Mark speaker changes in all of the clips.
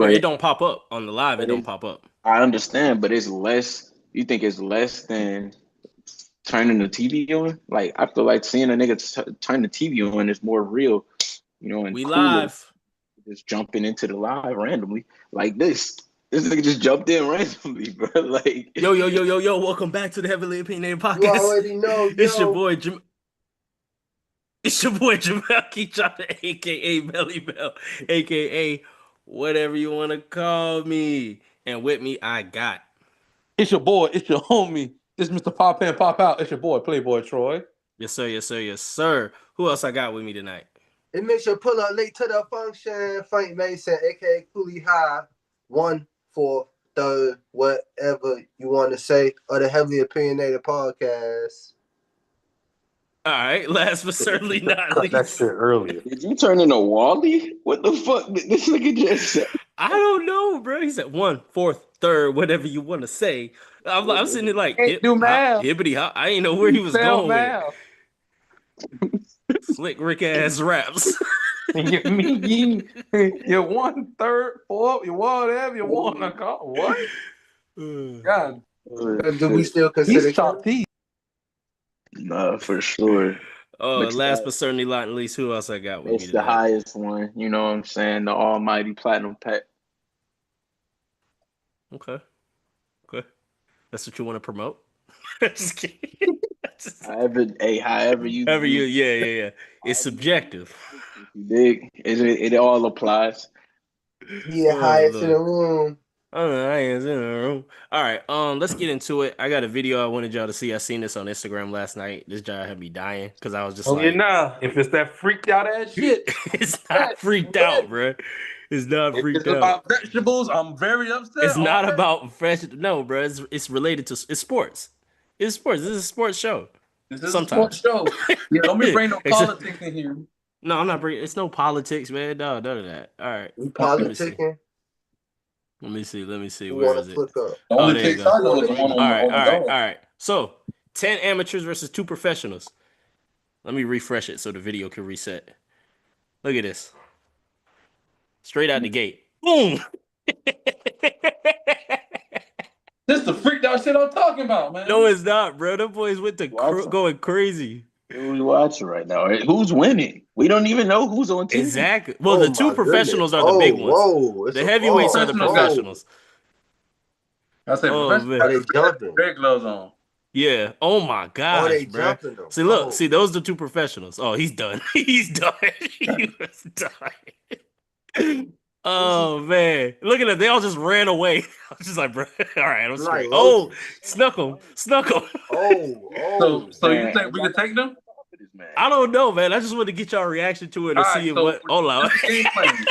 Speaker 1: But
Speaker 2: It don't pop up on the live. It
Speaker 1: but
Speaker 2: don't
Speaker 1: it's,
Speaker 2: pop up.
Speaker 1: I understand, but it's less. You think it's less than turning the TV on? Like I feel like seeing a nigga turn the TV on is more real, and
Speaker 2: We
Speaker 1: cooler.
Speaker 2: live.
Speaker 1: Just jumping into the live randomly like this. This nigga just jumped in randomly, bro. Like,
Speaker 2: Yo, yo, yo, yo, yo. Welcome back to the Heavily Opinionated
Speaker 3: You
Speaker 2: Podcast.
Speaker 3: already know,
Speaker 2: It's your
Speaker 3: yo.
Speaker 2: boy Jam. It's your boy Jamal Keychana, aka Melly Bell, aka whatever you want to call me. And with me, I got.
Speaker 4: It's your boy. It's your homie. This is Mr. Pop In, Pop Out. It's your boy, Playboy Troy.
Speaker 2: Yes, sir. Yes, sir. Yes, sir. Who else I got with me tonight?
Speaker 3: It makes you pull up late to the function. Frank Mason, aka Cooley High, 1, 4, 3rd, whatever you want to say, of the Heavily Opinionated Podcast.
Speaker 2: All right. Last but certainly not
Speaker 4: Cut that
Speaker 2: least.
Speaker 4: shit earlier.
Speaker 1: did you turn into Wally? What the fuck did this nigga just say?
Speaker 2: I don't know, bro. He said 1, 4th, 3rd, whatever you want to say. I'm sitting there like,
Speaker 4: Can't do math.
Speaker 2: hippity hop. I didn't know where he was
Speaker 4: Sell
Speaker 2: going
Speaker 4: math.
Speaker 2: with it. Slick Rick ass raps.
Speaker 4: You're 1/3, 4th, you whatever you want to call. What? God,
Speaker 3: Do we still consider
Speaker 4: he's chopped teeth.
Speaker 1: Nah, for sure.
Speaker 2: Oh,
Speaker 1: But
Speaker 2: last
Speaker 1: yeah,
Speaker 2: but certainly not least, who else I got with
Speaker 1: it's
Speaker 2: me
Speaker 1: the
Speaker 2: tonight?
Speaker 1: highest one. You know what I'm saying? The almighty platinum pack.
Speaker 2: Okay. That's what you want to promote? Just kidding.
Speaker 1: However you
Speaker 2: Yeah. It's subjective.
Speaker 1: you dig. It all applies.
Speaker 3: He the highest in the room.
Speaker 2: I don't know, I ain't in the room. All right, let's get into it. I got a video I wanted y'all to see. I seen this on Instagram last night. This guy had me dying because I was just like,
Speaker 4: nah. If it's that freaked out ass shit,
Speaker 2: it's not freaked out, bro. It's not
Speaker 4: if
Speaker 2: freaked
Speaker 4: it's
Speaker 2: out.
Speaker 4: about vegetables, I'm very upset.
Speaker 2: It's not about fresh. No, bro. It's related to it's sports. It's sports. This is a sports show.
Speaker 4: This is
Speaker 2: Sometimes.
Speaker 4: a sports show. Yeah, don't be bringing no
Speaker 2: Except-
Speaker 4: politics in here.
Speaker 2: No, I'm not bringing. It's no politics, man. No, none of that. All right.
Speaker 3: We politicking.
Speaker 2: Let me see.
Speaker 3: We
Speaker 2: Where
Speaker 3: want
Speaker 2: is
Speaker 3: to
Speaker 2: it?
Speaker 3: flick up.
Speaker 4: The
Speaker 2: Oh,
Speaker 4: only
Speaker 2: there you
Speaker 4: takes
Speaker 2: go.
Speaker 4: I know is the one
Speaker 2: All
Speaker 4: on
Speaker 2: right.
Speaker 4: the dog.
Speaker 2: So, 10 amateurs versus 2 professionals. Let me refresh it so the video can reset. Look at this. Straight out the gate. Boom.
Speaker 4: This is the freaked out shit I'm talking about, man.
Speaker 2: No, it's not, bro. Them boys went to
Speaker 1: Watch
Speaker 2: going crazy.
Speaker 1: Who we watching right now? Who's winning? We don't even know who's on TV.
Speaker 2: Exactly. Well,
Speaker 3: Oh
Speaker 2: the 2
Speaker 3: my
Speaker 2: professionals
Speaker 3: goodness.
Speaker 2: are the big ones.
Speaker 3: Whoa, it's
Speaker 2: The
Speaker 3: a
Speaker 2: heavyweights
Speaker 3: ball.
Speaker 2: are the
Speaker 4: Professionals.
Speaker 2: professionals.
Speaker 4: I said,
Speaker 2: Oh,
Speaker 4: professional.
Speaker 2: man.
Speaker 3: Are they jumping?
Speaker 4: Red gloves on.
Speaker 2: Yeah. Oh my gosh,
Speaker 3: they
Speaker 2: bro.
Speaker 3: jumping though?
Speaker 2: See, look.
Speaker 3: Oh.
Speaker 2: See, those are the 2 professionals. Oh, he's done. He's done. He was done. Oh man, look at them. They all just ran away. I was just like, bro. All right, I'm straight.
Speaker 3: Like
Speaker 2: Oh,
Speaker 3: roaches.
Speaker 2: snuck him.
Speaker 4: So you
Speaker 1: Man,
Speaker 4: think we can take them?
Speaker 2: I don't know, man. I just want to get y'all reaction to it and
Speaker 4: All
Speaker 2: see
Speaker 4: right,
Speaker 2: if
Speaker 4: so
Speaker 2: what. Hold on.
Speaker 4: this is the game plan.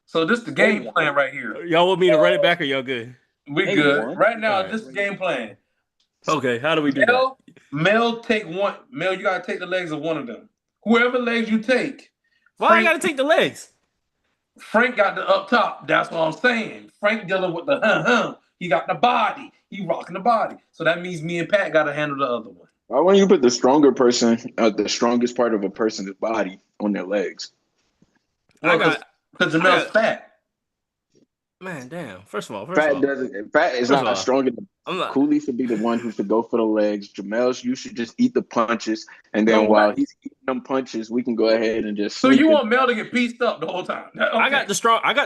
Speaker 4: So this is the game plan right here.
Speaker 2: Y'all want me to run it back or y'all good?
Speaker 4: We
Speaker 1: Hey,
Speaker 4: good.
Speaker 1: one.
Speaker 4: Right now,
Speaker 2: All right.
Speaker 4: this is the game plan.
Speaker 2: Okay, how do we do that?
Speaker 4: Mel, take one. Mel, you gotta take the legs of one of them. Whoever legs you take.
Speaker 2: Why I gotta take the legs?
Speaker 4: Frank got the up top. That's what I'm saying. Frank dealing with the He got the body. He rocking the body. So that means me and Pat gotta handle the other one.
Speaker 1: Why wouldn't you put the stronger person, the strongest part of a person's body on their legs?
Speaker 4: Because Jamel's fat.
Speaker 2: Man, damn. First of all,
Speaker 1: Fat is
Speaker 2: First of all,
Speaker 1: not strong enough.
Speaker 2: I'm not.
Speaker 1: Cooley should be the one who should go for the legs. Jamel's, you should just eat the punches, and then
Speaker 4: No,
Speaker 1: while
Speaker 4: what?
Speaker 1: he's eating them punches, we can go ahead and just.
Speaker 4: So
Speaker 1: sneak
Speaker 4: you
Speaker 1: in.
Speaker 4: want Mel to get pieced up the whole time? Okay.
Speaker 2: I got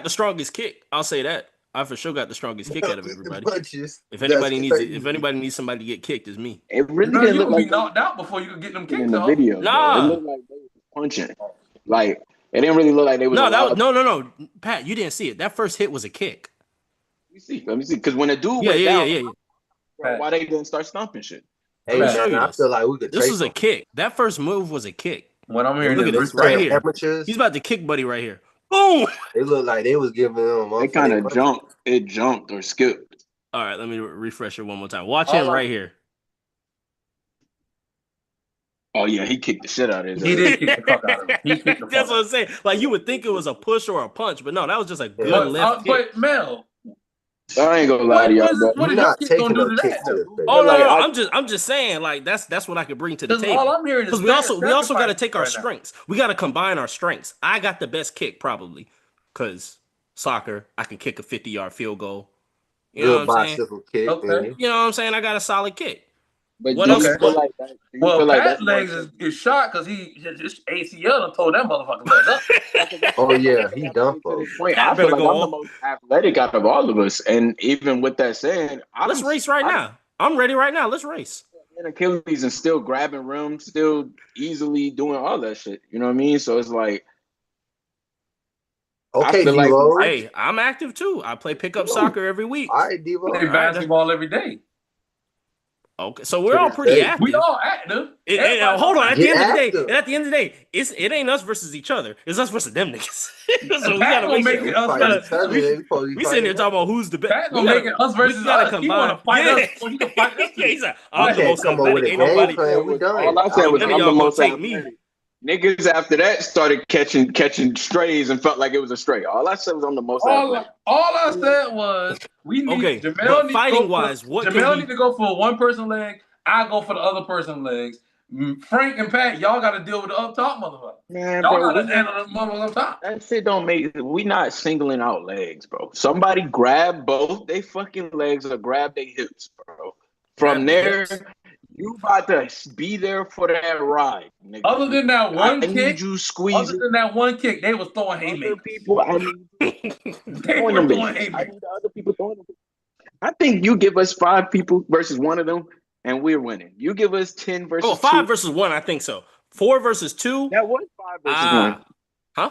Speaker 2: the strongest kick. I'll say that. I for sure got the strongest kick out of everybody.
Speaker 3: Punches.
Speaker 2: If anybody needs somebody to get kicked, it's me.
Speaker 1: It really
Speaker 4: No,
Speaker 1: didn't
Speaker 4: you
Speaker 1: look
Speaker 4: gonna be
Speaker 1: like
Speaker 4: knocked out before you could get them
Speaker 1: in
Speaker 4: kicks
Speaker 1: the
Speaker 4: off.
Speaker 1: video.
Speaker 2: Nah.
Speaker 1: It looked like they was punching. Like it didn't really look like they was.
Speaker 2: No. Pat, you didn't see it. That first hit was a kick.
Speaker 1: Let me see. Because when a dude
Speaker 2: Yeah,
Speaker 1: went
Speaker 2: yeah,
Speaker 1: down,
Speaker 2: yeah, yeah.
Speaker 1: why they didn't start stomping shit?
Speaker 3: Hey,
Speaker 2: Let me show
Speaker 3: man,
Speaker 2: you
Speaker 3: I
Speaker 2: this.
Speaker 3: feel like we could.
Speaker 2: This was a kick. That first move was a kick.
Speaker 4: What I'm hearing
Speaker 2: Look at
Speaker 4: is
Speaker 2: this right here.
Speaker 3: Amateurs.
Speaker 2: He's about to kick Buddy right here. Boom!
Speaker 3: They look like they was giving them.
Speaker 1: They kind of jumped. It jumped or skipped.
Speaker 2: All right, let me refresh it one more time. Watch him right here.
Speaker 1: Oh yeah, he kicked the shit out of his.
Speaker 4: He did kick the fuck out of him. He kicked the fuck
Speaker 2: That's what
Speaker 4: out.
Speaker 2: I'm saying. Like you would think it was a push or a punch, but no, that was just a good
Speaker 4: But,
Speaker 2: left kick.
Speaker 4: but Mel,
Speaker 1: I ain't gonna lie to y'all,
Speaker 4: what
Speaker 1: but
Speaker 4: did
Speaker 3: You're
Speaker 4: your
Speaker 3: not
Speaker 4: kick
Speaker 3: taking
Speaker 4: gonna do
Speaker 3: no
Speaker 4: to
Speaker 3: kick
Speaker 4: that?
Speaker 3: to the
Speaker 4: though?
Speaker 3: face.
Speaker 2: Oh no,
Speaker 1: like,
Speaker 2: no, I'm just saying like that's what I could bring to the
Speaker 4: Because
Speaker 2: table.
Speaker 4: all I'm hearing is
Speaker 2: Because we also got to
Speaker 4: sacrifice
Speaker 2: take our
Speaker 4: right now.
Speaker 2: strengths. We got to combine our strengths. I got the best kick probably, because soccer. I can kick a 50-yard field goal. You know
Speaker 3: Good
Speaker 2: what I'm saying?
Speaker 3: bicycle kick.
Speaker 4: Okay.
Speaker 2: You know what I'm saying? I got a solid kick.
Speaker 1: But
Speaker 2: What
Speaker 1: do
Speaker 2: else?
Speaker 1: you feel like that? Do you
Speaker 4: Well,
Speaker 1: feel like
Speaker 4: Pat
Speaker 1: that's more
Speaker 4: legs is shot because he just ACL and tore that motherfucker leg up.
Speaker 3: Oh yeah, he done for.
Speaker 1: to this point?
Speaker 2: Pat
Speaker 1: I feel
Speaker 2: better
Speaker 1: like
Speaker 2: go
Speaker 1: I'm the
Speaker 2: on.
Speaker 1: most athletic out of all of us, and even with that said,
Speaker 2: Let's race right now. I'm ready right now. Let's race.
Speaker 1: And Achilles and still grabbing rims, still easily doing all that shit. You know what I mean? So it's like,
Speaker 3: Okay,
Speaker 1: I feel like
Speaker 3: D-Rose.
Speaker 2: Hey, I'm active too. I play pickup soccer every week.
Speaker 3: All right, D-Rose.
Speaker 4: Play basketball every day.
Speaker 2: Okay, so we're all pretty
Speaker 3: Hey,
Speaker 2: active.
Speaker 4: We all active.
Speaker 2: Hold on. At the
Speaker 3: Get
Speaker 2: end of the day,
Speaker 3: active.
Speaker 2: and at the end of the day, it ain't us versus each other. It's us versus them niggas. So we
Speaker 4: Pat
Speaker 2: gotta
Speaker 4: gonna
Speaker 2: make
Speaker 4: make
Speaker 2: sure.
Speaker 4: it us
Speaker 2: We sitting here talking about who's the best.
Speaker 4: Pat gonna make it us versus us. He want to fight us before he can fight us.
Speaker 2: Yeah, he's like,
Speaker 3: We
Speaker 2: I'm the
Speaker 3: can't
Speaker 2: most
Speaker 3: come up with
Speaker 2: athletic.
Speaker 3: a
Speaker 2: Ain't
Speaker 3: game
Speaker 2: nobody.
Speaker 3: plan. We done.
Speaker 1: all I said was
Speaker 2: None of
Speaker 1: I'm
Speaker 2: y'all
Speaker 1: the
Speaker 2: gonna
Speaker 1: most
Speaker 2: take me.
Speaker 1: athletic. Niggas after that started catching strays and felt like it was a stray. All I said was I'm the most athletic.
Speaker 4: All I said was we need
Speaker 2: Okay,
Speaker 4: Jamel
Speaker 2: but
Speaker 4: need
Speaker 2: fighting
Speaker 4: to go
Speaker 2: wise,
Speaker 4: for,
Speaker 2: what
Speaker 4: Jamel
Speaker 2: can he?
Speaker 4: need to go for one person leg. I go for the other person legs. Frank and Pat, y'all got to deal with the up top motherfucker.
Speaker 1: Man,
Speaker 4: Y'all
Speaker 1: bro,
Speaker 4: got to handle the motherfucker up top.
Speaker 1: that shit don't make. We not singling out legs, bro. Somebody grab both they fucking legs or grab their hips, bro. From
Speaker 2: Grab the
Speaker 1: there,
Speaker 2: hips.
Speaker 1: you about to be there for that ride, nigga.
Speaker 4: Other than that one
Speaker 1: I
Speaker 4: kick,
Speaker 1: need you squeezing
Speaker 4: they was throwing
Speaker 1: other
Speaker 4: haymakers.
Speaker 1: people. I need
Speaker 4: They
Speaker 1: throwing
Speaker 4: were
Speaker 1: them
Speaker 4: throwing
Speaker 1: bitches. I
Speaker 4: haymakers.
Speaker 1: need the other people throwing them. I think you give us 5 people versus one of them, and we're winning. You give us 10 versus
Speaker 2: Oh, 5
Speaker 1: 2.
Speaker 2: versus 1, I think so. 4 versus 2.
Speaker 1: That was 5 versus 1.
Speaker 2: Huh?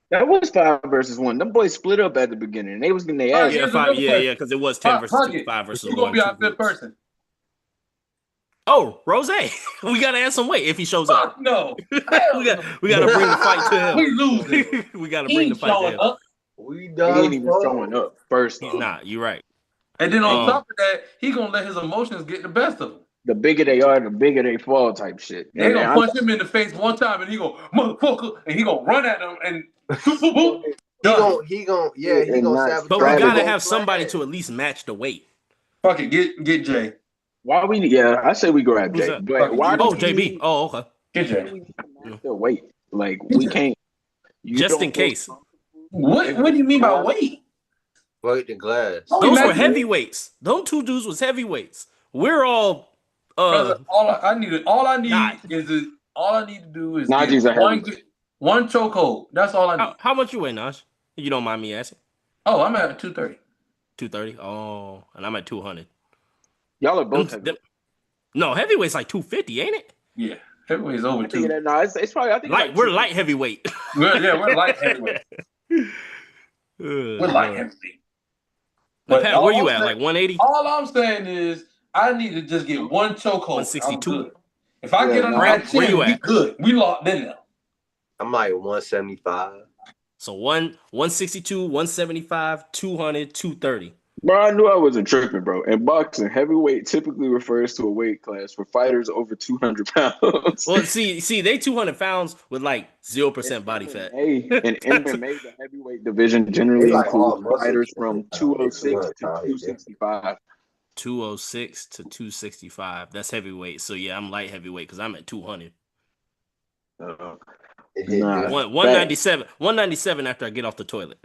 Speaker 1: That was 5 versus 1. Them boys split up at the beginning. They was getting their ass.
Speaker 4: Right,
Speaker 2: Yeah,
Speaker 4: here's
Speaker 2: 5.
Speaker 4: another
Speaker 2: Yeah,
Speaker 4: question.
Speaker 2: because it was 10 versus 2,
Speaker 4: Pocket,
Speaker 2: 5 versus
Speaker 4: who's
Speaker 2: 1.
Speaker 4: gonna be our
Speaker 2: 2
Speaker 4: fifth
Speaker 2: groups.
Speaker 4: person?
Speaker 2: Oh, Rose. We gotta add some weight if he shows up.
Speaker 4: Fuck no.
Speaker 2: we gotta bring the fight to
Speaker 4: We
Speaker 2: him.
Speaker 4: losing.
Speaker 2: We gotta
Speaker 4: He
Speaker 2: bring the
Speaker 4: ain't
Speaker 2: fight to
Speaker 4: showing
Speaker 2: him.
Speaker 4: up.
Speaker 3: We
Speaker 1: He
Speaker 3: done.
Speaker 1: ain't even showing up first.
Speaker 2: He's not. You're right.
Speaker 4: And then on top of that, he gonna let his emotions get the best of him.
Speaker 1: The bigger they are, the bigger they fall type shit.
Speaker 4: They gonna punch him in the face one time, and he go motherfucker, and he gonna run at them and boop, boop, boop. Done.
Speaker 3: He gonna sabotage.
Speaker 2: But we gotta
Speaker 1: Strategy.
Speaker 2: have somebody to at least match the weight.
Speaker 4: Fuck it, get Jay.
Speaker 1: Why we? Yeah, I say we grab
Speaker 2: Who's
Speaker 1: Jay.
Speaker 2: that?
Speaker 1: But why?
Speaker 2: Oh,
Speaker 1: do we
Speaker 2: JB.
Speaker 1: need-
Speaker 2: Oh, okay.
Speaker 4: Get
Speaker 1: why do
Speaker 4: Jay.
Speaker 1: we need to match the weight? Like we can't. You
Speaker 2: Just
Speaker 1: don't
Speaker 2: in
Speaker 1: feel
Speaker 2: case.
Speaker 4: What do you mean by weight?
Speaker 3: Break the glass.
Speaker 4: Oh,
Speaker 2: Those were
Speaker 4: imagine-
Speaker 2: heavyweights. Those 2 dudes was heavyweights. We're all
Speaker 4: Brother, all I need to do is
Speaker 1: Najee's a
Speaker 4: get
Speaker 1: heavyweight.
Speaker 4: one chokehold. That's all I need.
Speaker 2: how much you weigh, Naj? You don't mind me asking?
Speaker 4: Oh, I'm at 230.
Speaker 2: 230. Oh, and I'm at 200.
Speaker 1: Y'all are both
Speaker 2: Them-
Speaker 1: heavy.
Speaker 2: No, heavyweight's like 250, ain't it?
Speaker 4: Yeah, heavyweight's over
Speaker 1: I think
Speaker 4: 2.
Speaker 1: that, no, it's probably. I think
Speaker 2: Light.
Speaker 1: like
Speaker 2: We're
Speaker 1: 2.
Speaker 2: light heavyweight.
Speaker 4: We're light heavyweight. We're light heavyweight. But
Speaker 2: Pat, where
Speaker 4: all
Speaker 2: you
Speaker 4: I'm
Speaker 2: at?
Speaker 4: saying-
Speaker 2: Like 180?
Speaker 4: All I'm saying is I need to just get one chokehold.
Speaker 2: 162.
Speaker 4: I'm good. If I get under
Speaker 1: no,
Speaker 4: that
Speaker 2: where
Speaker 4: chin,
Speaker 2: you
Speaker 4: we
Speaker 2: at?
Speaker 4: good. We locked in now.
Speaker 3: I'm like 175.
Speaker 2: So 162, 175, 200, 230.
Speaker 1: Bro, I knew I wasn't tripping, bro. In boxing, heavyweight typically refers to a weight class for fighters over 200 pounds.
Speaker 2: Well, see, they 200 pounds with like 0% body fat.
Speaker 1: In MMA, the heavyweight division generally
Speaker 3: They like all
Speaker 1: includes
Speaker 3: muscle
Speaker 1: fighters
Speaker 3: people.
Speaker 1: from 206 to
Speaker 3: 200
Speaker 1: 265.
Speaker 2: 206 to 265. That's heavyweight. So yeah, I'm light heavyweight because I'm at 200.
Speaker 1: Nah.
Speaker 2: 197 after I get off the toilet.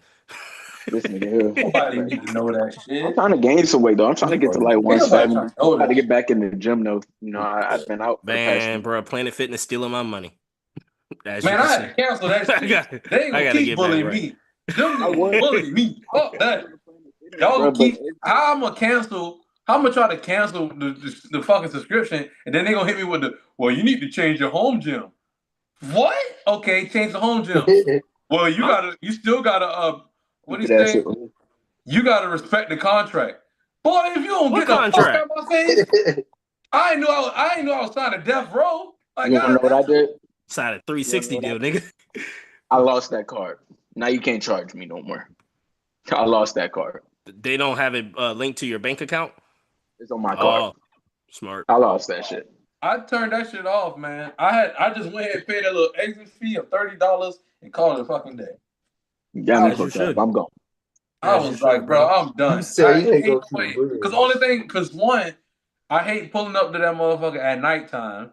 Speaker 1: This nigga here.
Speaker 4: Nobody need to know that
Speaker 1: I'm
Speaker 4: shit.
Speaker 1: trying to gain some weight though. I'm trying to get to like
Speaker 4: Ain't nobody
Speaker 1: 170.
Speaker 4: trying to know
Speaker 1: I'm trying to
Speaker 4: that.
Speaker 1: get back in the gym though. You know, I've been out for the past
Speaker 2: Man, bro, Planet Fitness stealing my money. As
Speaker 4: Man,
Speaker 2: you can
Speaker 4: I had
Speaker 2: see.
Speaker 4: to cancel that
Speaker 2: I
Speaker 4: shit.
Speaker 2: got-
Speaker 4: They ain't
Speaker 2: I
Speaker 4: gonna
Speaker 2: gotta
Speaker 4: keep
Speaker 2: get back
Speaker 4: bullying
Speaker 2: right.
Speaker 4: me. Them
Speaker 1: I
Speaker 4: niggas
Speaker 1: would.
Speaker 4: bullying me. Fuck that. Y'all
Speaker 1: Bro,
Speaker 4: gonna
Speaker 1: but
Speaker 4: keep.
Speaker 1: it's-
Speaker 4: How I'm gonna cancel? How I'm gonna try to cancel the fucking subscription, and then they gonna hit me with the, well, you need to change your home gym. What? Okay, change the home gym. Well, you still gotta what do you
Speaker 1: That's
Speaker 4: say?
Speaker 1: it.
Speaker 4: You gotta respect the contract. Boy, if you don't
Speaker 2: What
Speaker 4: get the fuck
Speaker 2: contract?
Speaker 4: out of my face, I ain't know I was signing death row. Like,
Speaker 1: You wanna know what I did?
Speaker 2: Signed a 360 deal, nigga.
Speaker 1: I lost that card. Now you can't charge me no more. I lost that card.
Speaker 2: They don't have it linked to your bank account?
Speaker 1: It's on my card.
Speaker 2: Oh, smart.
Speaker 1: I lost that shit.
Speaker 4: I turned that shit off, man. I just went ahead and paid that little exit fee of $30 and called it a fucking day.
Speaker 1: You got me
Speaker 2: As you
Speaker 1: fucked up.
Speaker 2: should.
Speaker 1: I'm gone.
Speaker 4: I
Speaker 2: As you
Speaker 4: was
Speaker 2: should,
Speaker 4: like, bro, I'm done.
Speaker 3: You said you ain't go to the
Speaker 4: Because
Speaker 3: bullying.
Speaker 4: the only thing, because one, I hate pulling up to that motherfucker at nighttime.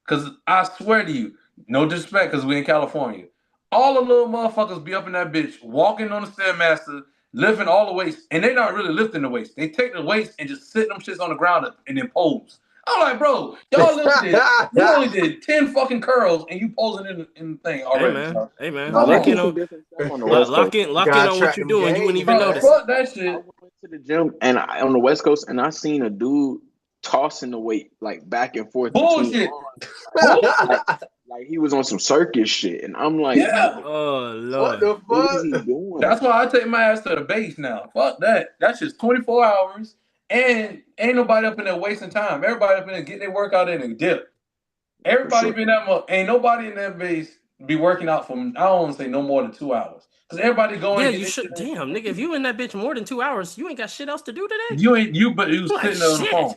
Speaker 4: Because I swear to you, no disrespect, because we in California. all the little motherfuckers be up in that bitch, walking on the Stairmaster, lifting all the weights, and they're not really lifting the weights. They take the weights and just sit them shits on the ground and then pose. I'm like, bro, y'all lifted. You only did 10 fucking curls and you posing in the thing already.
Speaker 2: Hey man,
Speaker 1: No, they
Speaker 2: lock
Speaker 1: do
Speaker 2: in
Speaker 1: some
Speaker 2: on
Speaker 1: different stuff on the West
Speaker 2: lock
Speaker 1: Coast.
Speaker 2: in on
Speaker 3: Gotta
Speaker 2: what
Speaker 3: track
Speaker 2: you're
Speaker 3: them
Speaker 2: doing. You wouldn't
Speaker 3: gains,
Speaker 2: even
Speaker 3: man.
Speaker 2: notice.
Speaker 4: Fuck that
Speaker 1: I
Speaker 4: shit.
Speaker 1: went to the gym and on the West Coast, and I seen a dude tossing the weight like back and forth
Speaker 4: Bullshit.
Speaker 1: like he was on some circus shit, and I'm like,
Speaker 4: Yeah.
Speaker 2: Oh
Speaker 3: What
Speaker 2: lord.
Speaker 3: the
Speaker 1: what is he
Speaker 3: fuck?
Speaker 1: doing?
Speaker 4: That's why I take my ass to the base now. Fuck that. That's just 24 hours. And ain't nobody up in there wasting time. Everybody up in there getting their workout in and dip. Everybody
Speaker 1: sure.
Speaker 4: been that much. Ain't nobody in that base be working out for, I don't want to say no more than 2 hours. Because everybody going.
Speaker 2: Yeah, you should. Damn, nigga, if you in that bitch more than 2 hours, you ain't got shit else to do today.
Speaker 4: But you
Speaker 2: Like,
Speaker 4: sitting there on the
Speaker 2: shit.
Speaker 4: phone.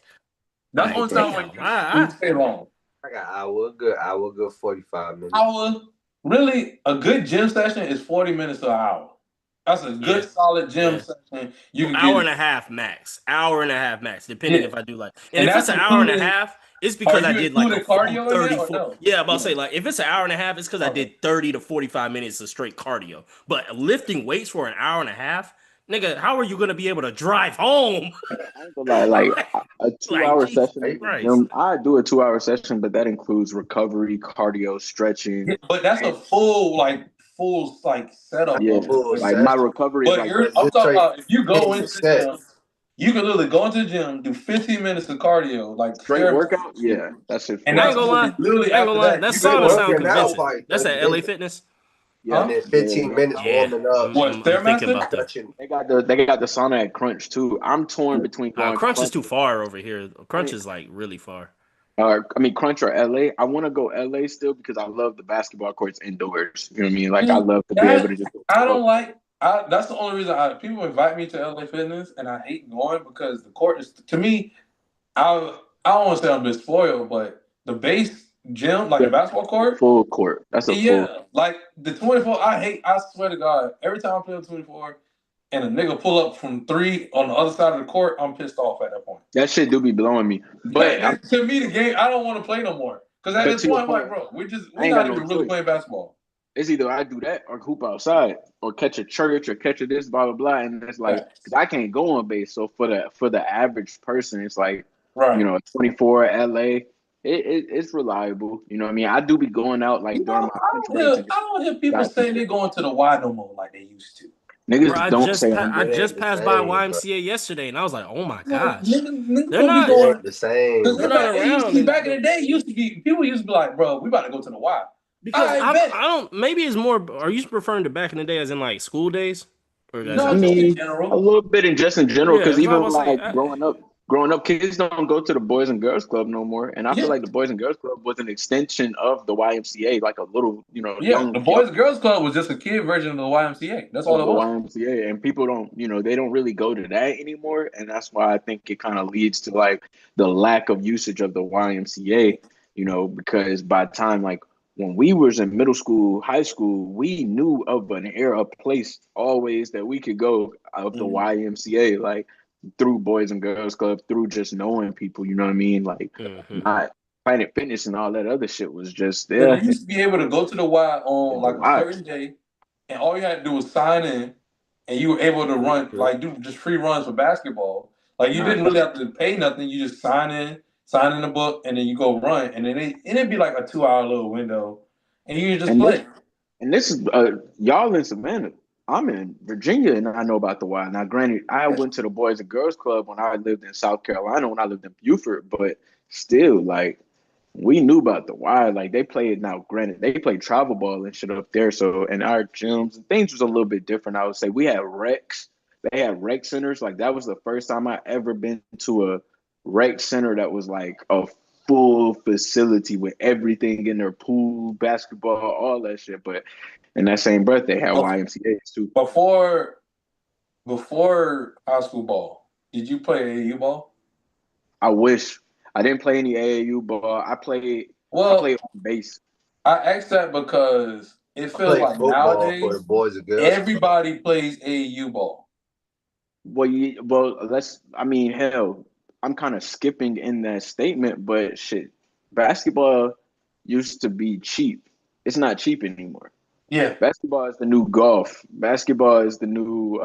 Speaker 4: That's
Speaker 2: Like,
Speaker 4: one time
Speaker 2: damn,
Speaker 4: when you stay long.
Speaker 3: I got hour, good 45 minutes.
Speaker 4: Really, a good gym session is 40 minutes to an hour. That's a good solid gym session. You can
Speaker 2: hour
Speaker 4: get
Speaker 2: and a half max. Hour and a half max, depending if I do like. And if
Speaker 4: that's
Speaker 2: it's an hour and a
Speaker 4: including-
Speaker 2: half, it's because
Speaker 4: Are
Speaker 2: I
Speaker 4: you
Speaker 2: did like a
Speaker 4: including
Speaker 2: full
Speaker 4: cardio in
Speaker 2: 30,
Speaker 4: that or
Speaker 2: 40.
Speaker 4: no?
Speaker 2: Yeah, I'm about to say, like, if it's an hour and a half, it's because I did 30 to 45 minutes of straight cardio. But lifting weights for an hour and a half, nigga, how are you gonna be able to drive home?
Speaker 1: I ain't gonna lie, like a 2 hour
Speaker 2: Jesus
Speaker 1: session in the
Speaker 2: Christ.
Speaker 1: gym. I do a 2 hour session, but that includes recovery, cardio, stretching.
Speaker 4: Yeah, but that's a full setup.
Speaker 1: Yeah,
Speaker 3: Full
Speaker 1: like my
Speaker 3: session.
Speaker 1: recovery is
Speaker 4: But
Speaker 1: like
Speaker 4: I'm
Speaker 3: Just
Speaker 4: talking
Speaker 3: straight
Speaker 4: about if you go
Speaker 3: hitting
Speaker 4: into
Speaker 3: the
Speaker 4: the
Speaker 3: set.
Speaker 4: gym, you can literally go into the gym, do 15 minutes of cardio, like
Speaker 1: straight
Speaker 4: Stairmaster
Speaker 1: workout.
Speaker 4: shit.
Speaker 1: Yeah, that's it.
Speaker 4: And
Speaker 2: I
Speaker 4: that's
Speaker 2: ain't gonna lie.
Speaker 4: literally
Speaker 2: I ain't gonna
Speaker 4: after
Speaker 2: lie.
Speaker 4: that.
Speaker 2: That
Speaker 4: You can
Speaker 2: sauna
Speaker 4: go
Speaker 2: sound
Speaker 3: working out
Speaker 2: convincing.
Speaker 3: like
Speaker 2: That's
Speaker 3: 30
Speaker 2: at LA
Speaker 3: minutes.
Speaker 2: Fitness.
Speaker 1: Yeah,
Speaker 3: And then 15 minutes
Speaker 2: Yeah,
Speaker 3: warming up.
Speaker 4: What,
Speaker 2: I'm thinking
Speaker 4: Stairmaster?
Speaker 2: about that.
Speaker 3: Stretching.
Speaker 1: they got the sauna at Crunch too. I'm torn between going
Speaker 2: Crunch is too far over here. Crunch is like really far.
Speaker 1: Crunch or LA. I want to go LA still because I love the basketball courts indoors. You know what I mean? Like I love to be able to just.
Speaker 4: I don't like. That's the only reason people invite me to LA Fitness, and I hate going because the court is to me. I don't want to say I'm just spoiled, but the base gym, like the basketball court,
Speaker 1: full court. That's a full.
Speaker 4: like the 24. I swear to God, every time I play on 24, and a nigga pull up from 3 on the other side of the court, I'm pissed off at that point.
Speaker 1: That shit do be blowing me. But
Speaker 4: to me, the game, I don't want to play no more because at this point, I'm like, bro, we're not even really playing basketball.
Speaker 1: It's either I do that or hoop outside or catch a church or catch a this, blah blah blah, and it's like because I can't go on base. So for the average person, it's like 24 LA. It's reliable. You know what I mean? I do be going out like during my lunch breaks.
Speaker 4: I don't hear people saying they're going to the Y no more like they used to.
Speaker 1: Niggas
Speaker 2: Bro, I just passed by YMCA yesterday, and I was like, "Oh my gosh, they're not
Speaker 3: going the same.
Speaker 2: They're not around."
Speaker 4: Back in the day, people used to be like, "Bro, we about to go to the Y."
Speaker 2: Because I don't. Maybe it's more. Are you referring to back in the day as in like school days? Or
Speaker 1: I mean, a little bit in general. Because even like growing up, kids don't go to the Boys and Girls Club no more. And I feel like the Boys and Girls Club was an extension of the YMCA, like a little, young.
Speaker 4: The Boys and Girls Club was just a kid version of the YMCA. That's all it was.
Speaker 1: The YMCA, and people don't, they don't really go to that anymore. And that's why I think it kind of leads to like the lack of usage of the YMCA, because by the time like when we was in middle school, high school, we knew of an era, a place always that we could go of the YMCA, like through Boys and Girls Club, through just knowing people, you know what I mean? Like not Planet Fitness and all that other shit was just there.
Speaker 4: You used to be able to go to the Y on like a certain day, and all you had to do was sign in, and you were able to run, like do just free runs for basketball. Like you didn't really have to pay nothing. You just sign in the book, and then you go run, and then it'd be like a 2-hour little window, and you just play.
Speaker 1: And this is y'all in Savannah. I'm in Virginia, and I know about the Y. Now, granted, I went to the Boys and Girls Club when I lived in South Carolina, when I lived in Beaufort, but still, like, we knew about the Y. Like, they played, now, granted, they played travel ball and shit up there, so, and our gyms and things was a little bit different, I would say. We had recs. They had rec centers. Like, that was the first time I ever been to a rec center that was, like, a full facility with everything in their pool, basketball, all that shit, but in that same breath, they had YMCA's too.
Speaker 4: Before high school ball, did you play AAU ball?
Speaker 1: I wish. I didn't play any AAU ball. I played on base.
Speaker 4: I asked that because it feels like nowadays
Speaker 3: for the Boys and Girls
Speaker 4: everybody plays AAU ball.
Speaker 1: Hell, I'm kind of skipping in that statement, but shit, basketball used to be cheap. It's not cheap anymore.
Speaker 4: Yeah.
Speaker 1: Basketball is the new golf. Basketball is the new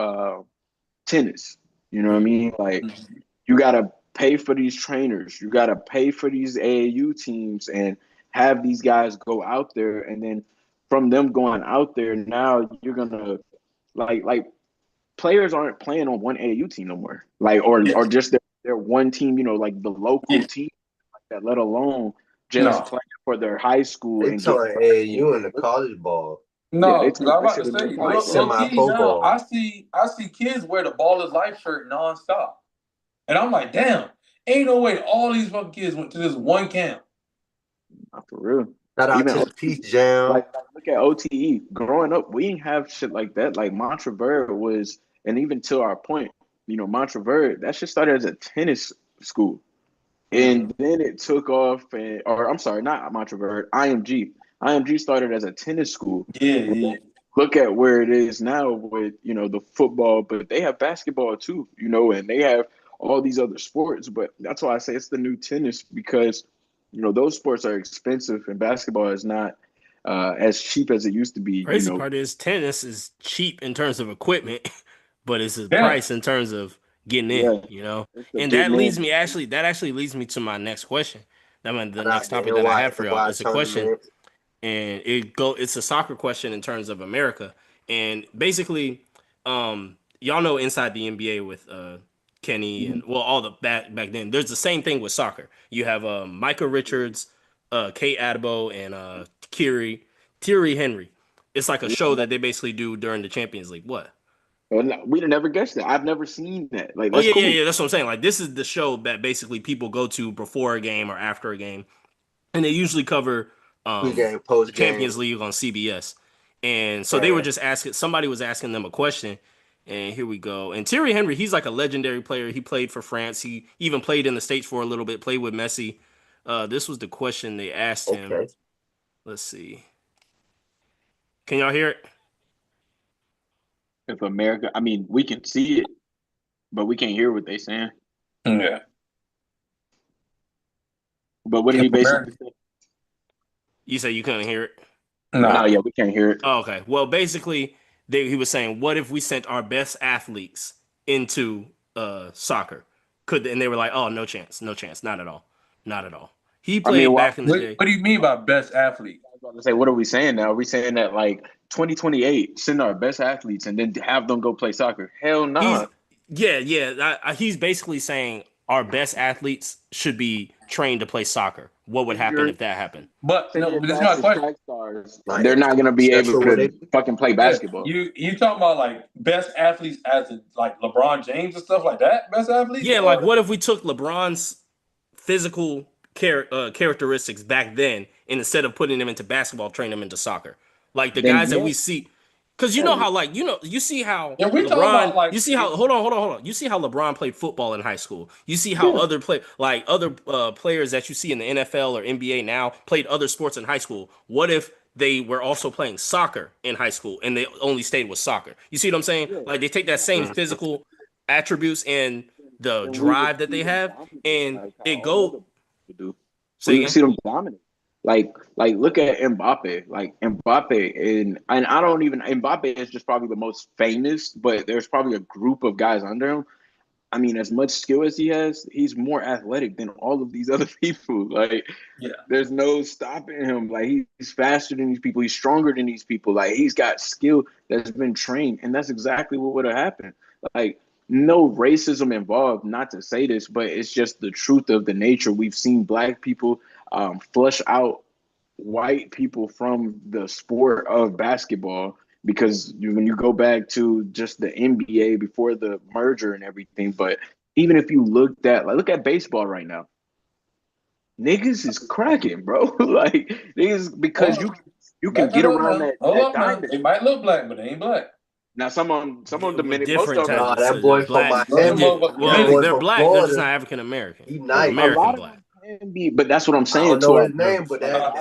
Speaker 1: tennis. You know what I mean? Like, you gotta pay for these trainers. You gotta pay for these AAU teams and have these guys go out there. And then from them going out there, now you're gonna like players aren't playing on one AAU team no more. Like or just their one team. You know, like the local team, like that. Let alone just playing for their high school
Speaker 3: They
Speaker 1: and
Speaker 3: turn
Speaker 1: getting
Speaker 3: AAU into college ball.
Speaker 4: No,
Speaker 1: they
Speaker 4: because I'm about to
Speaker 1: turn
Speaker 4: say,
Speaker 3: like
Speaker 4: low key now,
Speaker 3: semi-football.
Speaker 4: I see kids wear the Ball is Life shirt nonstop. And I'm like, damn, ain't no way all these fucking kids went to this one camp.
Speaker 1: Not for real.
Speaker 3: Shout out
Speaker 1: Even
Speaker 3: to the Peace Jam.
Speaker 1: like look at OTE. Growing up, we didn't have shit like that. Like Montrevert was, and even to our point, you know, Montrevert, that shit started as a tennis school. And then it took off, or I'm sorry, not Montrevert, IMG. IMG started as a tennis school.
Speaker 4: Yeah.
Speaker 1: Look at where it is now with, you know, the football, but they have basketball too, you know, and they have all these other sports. But that's why I say it's the new tennis because, you know, those sports are expensive and basketball is not as cheap as it used to be.
Speaker 2: Crazy
Speaker 1: You know,
Speaker 2: part is tennis is cheap in terms of equipment, but it's a
Speaker 4: Yeah.
Speaker 2: price in terms of getting in, you know. And that leads me actually leads me to my next question. I mean, the next topic that I have for y'all is a question, and it's a soccer question in terms of America. And basically, y'all know inside the NBA with Kenny and all the back then, there's the same thing with soccer. You have Micah Richards, Kate Adabo, and Thierry Henry. It's like a show that they basically do during the Champions League. What?
Speaker 1: We'd have never guessed that. I've never seen that. Like,
Speaker 2: Oh
Speaker 1: that's
Speaker 2: yeah,
Speaker 1: cool.
Speaker 2: yeah. That's what I'm saying. Like, this is the show that basically people go to before a game or after a game, and they usually cover
Speaker 3: Pre-game, post-game.
Speaker 2: Champions League on CBS. And so they were just asking. Somebody was asking them a question, and here we go. And Thierry Henry, he's like a legendary player. He played for France. He even played in the States for a little bit. Played with Messi. This was the question they asked him. Let's see. Can y'all hear it?
Speaker 1: If America, I mean, we can see it, but we can't hear what they're saying.
Speaker 4: Yeah.
Speaker 1: But what did he basically say?
Speaker 2: You say you couldn't hear it?
Speaker 1: No, yeah, we can't hear it.
Speaker 2: Oh, okay. Well, basically, he was saying, what if we sent our best athletes into soccer? And they were like, oh, no chance, not at all. He played back in the day.
Speaker 4: What do you mean by best athlete?
Speaker 1: I was about to say, what are we saying now? Are we saying that like 2028, send our best athletes and then have them go play soccer? Hell no. Nah.
Speaker 2: He's basically saying our best athletes should be trained to play soccer. What would happen if that happened?
Speaker 4: But no, this is my question.
Speaker 1: They're not going to be able to fucking play basketball.
Speaker 4: You talking about like best athletes as in like LeBron James and stuff like that? Best athletes?
Speaker 2: Yeah, like what if we took LeBron's physical characteristics back then, and instead of putting them into basketball, train them into soccer? Like the guys that we see. Because you know how, like, you see how LeBron, like, you see how, hold on. You see how LeBron played football in high school. You see how other players that you see in the NFL or NBA now played other sports in high school. What if they were also playing soccer in high school and they only stayed with soccer? You see what I'm saying? Like they take that same physical attributes and the drive that they have, and it go.
Speaker 1: So you see them dominate. Like look at Mbappe. Like Mbappe and I don't even Mbappe is just probably the most famous, but there's probably a group of guys under him. I mean, as much skill as he has, he's more athletic than all of these other people. Like, there's no stopping him. Like, he's faster than these people. He's stronger than these people. Like, he's got skill that's been trained, and that's exactly what would have happened. Like, no racism involved, not to say this, but it's just the truth of the nature. We've seen black people flush out white people from the sport of basketball because when you go back to just the NBA before the merger and everything, but even if you look at baseball right now, niggas is cracking, bro. Like niggas because you can get around that diamond.
Speaker 4: They might look black, but they ain't black.
Speaker 1: Now some of the minutes,
Speaker 2: most of them,
Speaker 3: that boy from Miami.
Speaker 2: Well, they're black. They're just not African American.
Speaker 3: He's nice.
Speaker 2: American black.
Speaker 1: But that's what I'm saying.
Speaker 3: I don't know his name, but they're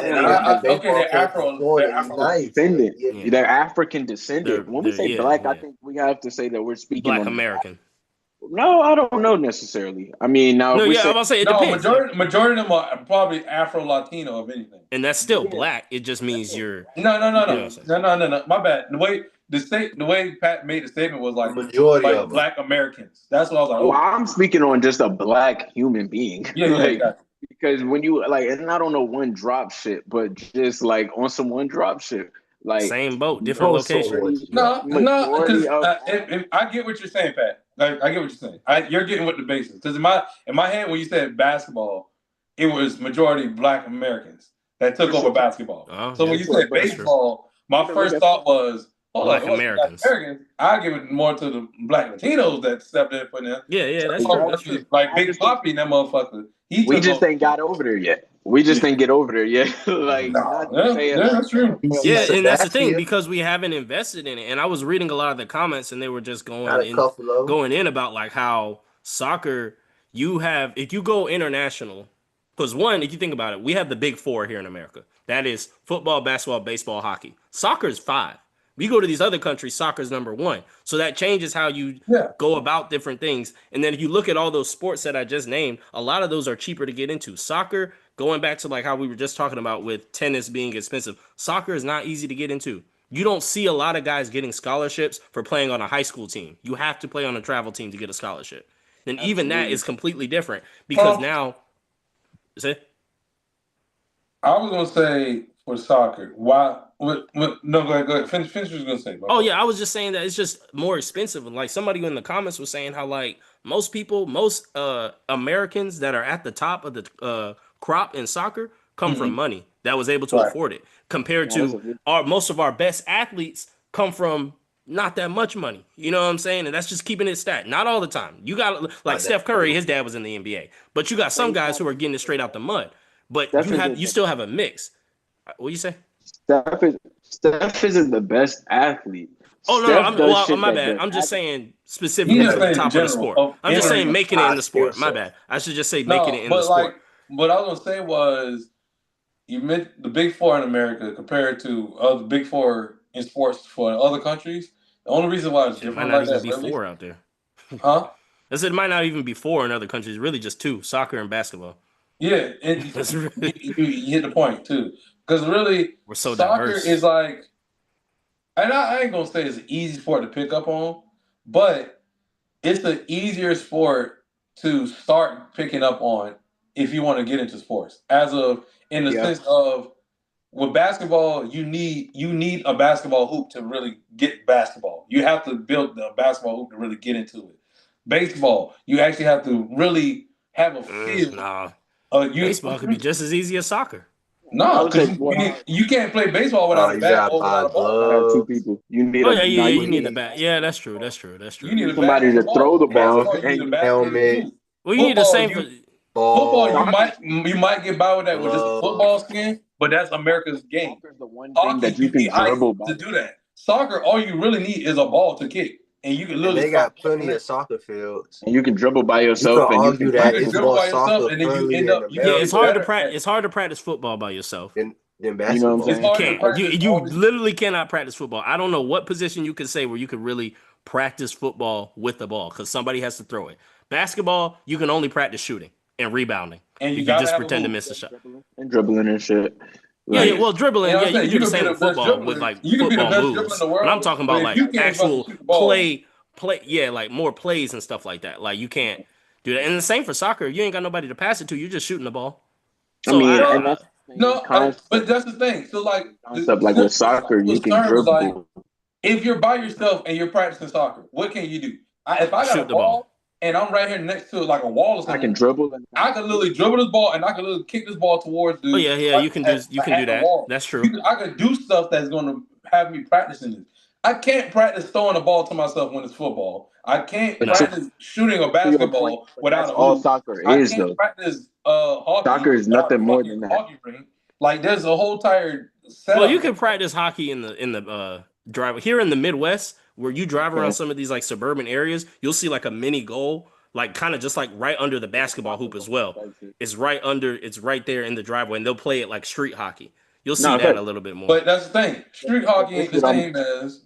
Speaker 1: descendant. They're African descendant. When we say black, I think we have to say that we're speaking
Speaker 2: Black American.
Speaker 1: No, I don't know necessarily. I mean, now
Speaker 2: No,
Speaker 1: if we
Speaker 2: yeah, I'm
Speaker 1: say
Speaker 2: about to say it
Speaker 4: No,
Speaker 2: depends.
Speaker 4: majority of them are probably Afro-Latino, if anything.
Speaker 2: And that's still black. It just means you're.
Speaker 4: No.
Speaker 2: You know what I'm saying?
Speaker 4: No. My bad. The way Pat made the statement was like
Speaker 3: Majority of them.
Speaker 4: Black Americans. That's what I was like.
Speaker 1: well,
Speaker 4: Oh,
Speaker 1: I'm speaking on just a black human being.
Speaker 4: yeah,
Speaker 1: like,
Speaker 4: gotcha.
Speaker 1: because when you like, and I don't know one drop shit, but just like on some one drop shit, like
Speaker 2: Same boat, different location.
Speaker 4: No,
Speaker 1: majority
Speaker 4: because
Speaker 1: of
Speaker 4: if I get what you're saying, Pat. Like, I get what you're saying. You're getting with the basics. Because in my head, when you said basketball, it was majority Black Americans that took over basketball.
Speaker 2: Oh,
Speaker 4: So
Speaker 2: yeah.
Speaker 4: when you said baseball, my first thought was,
Speaker 2: Black Americans.
Speaker 4: I give it more to the Black Latinos that stepped in for them.
Speaker 2: Yeah, that's true.
Speaker 4: Like Big Poppy, that motherfucker.
Speaker 1: We just ain't got over there yet. We just ain't get over there yet. Like,
Speaker 4: that's true.
Speaker 2: Yeah, and that's the thing, because we haven't invested in it. And I was reading a lot of the comments, and they were just going in about like how soccer, if you go international, because one, if you think about it, we have the big four here in America. That is football, basketball, baseball, hockey. Soccer is 5. We go to these other countries, soccer is number 1. So that changes how you go about different things. And then if you look at all those sports that I just named, a lot of those are cheaper to get into. Soccer, going back to like how we were just talking about with tennis being expensive, soccer is not easy to get into. You don't see a lot of guys getting scholarships for playing on a high school team. You have to play on a travel team to get a scholarship. And even that is completely different because now, is it?
Speaker 4: I was gonna say for soccer, why? No, go ahead. Finish what you was gonna say.
Speaker 2: Oh yeah, I was just saying that it's just more expensive. And like somebody in the comments was saying how like most Americans that are at the top of the crop in soccer come from money that was able to afford it, compared to most of our best athletes come from not that much money. You know what I'm saying? And that's just keeping it stat. Not all the time. You got like Steph Curry, his dad was in the NBA, but you got some guys who are getting it straight out the mud. But you still have a mix. What you say?
Speaker 1: Steph isn't the best athlete.
Speaker 2: Oh no, my bad. I'm just saying specifically at the top of the sport. I'm just saying making it in the sport. My bad. I should just say making it in the sport.
Speaker 4: What I was gonna say was, you meant the big four in America compared to other big four in sports for other countries. The only reason why it's different
Speaker 2: might not even be 4 out there.
Speaker 4: Huh?
Speaker 2: I said it might not even be 4 in other countries. Really, just 2: soccer and basketball.
Speaker 4: Yeah, you hit the point too. Because really,
Speaker 2: we're so
Speaker 4: soccer
Speaker 2: diverse.
Speaker 4: Is like, and I ain't gonna say it's an easy sport to pick up on, but it's an easier sport to start picking up on if you want to get into sports. In the sense of, with basketball, you need a basketball hoop to really get basketball. You have to build the basketball hoop to really get into it. Baseball, you actually have to really have a feel.
Speaker 2: Baseball could be just as easy as soccer.
Speaker 4: No, because you can't play baseball without a bat or without a ball.
Speaker 1: 2 people. You need
Speaker 2: you need the bat. Yeah, that's true.
Speaker 4: You need
Speaker 1: somebody to throw the ball
Speaker 3: and helmet.
Speaker 2: Well, you need the same for
Speaker 4: football. You might get by with that with just a football skin, but that's America's game.
Speaker 1: The one thing that you can dribble
Speaker 4: to do that. Soccer, all you really need is a ball to kick. And you can literally.
Speaker 3: They got plenty of soccer fields.
Speaker 1: And you can dribble by yourself.
Speaker 3: You can
Speaker 4: dribble by yourself, and then you end up.
Speaker 2: It's hard to practice. It's hard to practice football by yourself.
Speaker 3: Than basketball.
Speaker 2: You can't. You literally cannot practice football. I don't know what position you can say where you could really practice football with the ball, because somebody has to throw it. Basketball, you can only practice shooting and rebounding.
Speaker 4: And you
Speaker 2: just pretend to miss a shot.
Speaker 1: And dribbling and shit.
Speaker 2: Like, well, dribbling, you can do the same with football with like football moves. But I'm talking about like actual play, like more plays and stuff like that. Like you can't do that. And the same for soccer. You ain't got nobody to pass it to. You're just shooting the ball. So
Speaker 4: but that's the thing. So like
Speaker 1: with soccer, you can dribble.
Speaker 4: Like, if you're by yourself and you're practicing soccer, what can you do? If I got a ball and I'm right here next to like a wall or something,
Speaker 1: I can dribble.
Speaker 4: I can literally dribble this ball and I can literally kick this ball towards the.
Speaker 2: Oh yeah, you can do that.
Speaker 4: Wall.
Speaker 2: That's true.
Speaker 4: I can do stuff that's going to have me practicing this. I can't practice throwing a ball to myself when it's football. I can't practice shooting a basketball without a
Speaker 1: all soccer is though.
Speaker 4: Practice hockey.
Speaker 1: Soccer is nothing more than that.
Speaker 4: Like there's a whole entire setup.
Speaker 2: Well, you can practice hockey in the drive here in the Midwest, where you drive around some of these like suburban areas. You'll see like a mini goal, like kind of just like right under the basketball hoop as well. It's right there in the driveway, and they'll play it like street hockey. You'll see that a little bit more.
Speaker 4: But that's the thing. Street hockey ain't the same as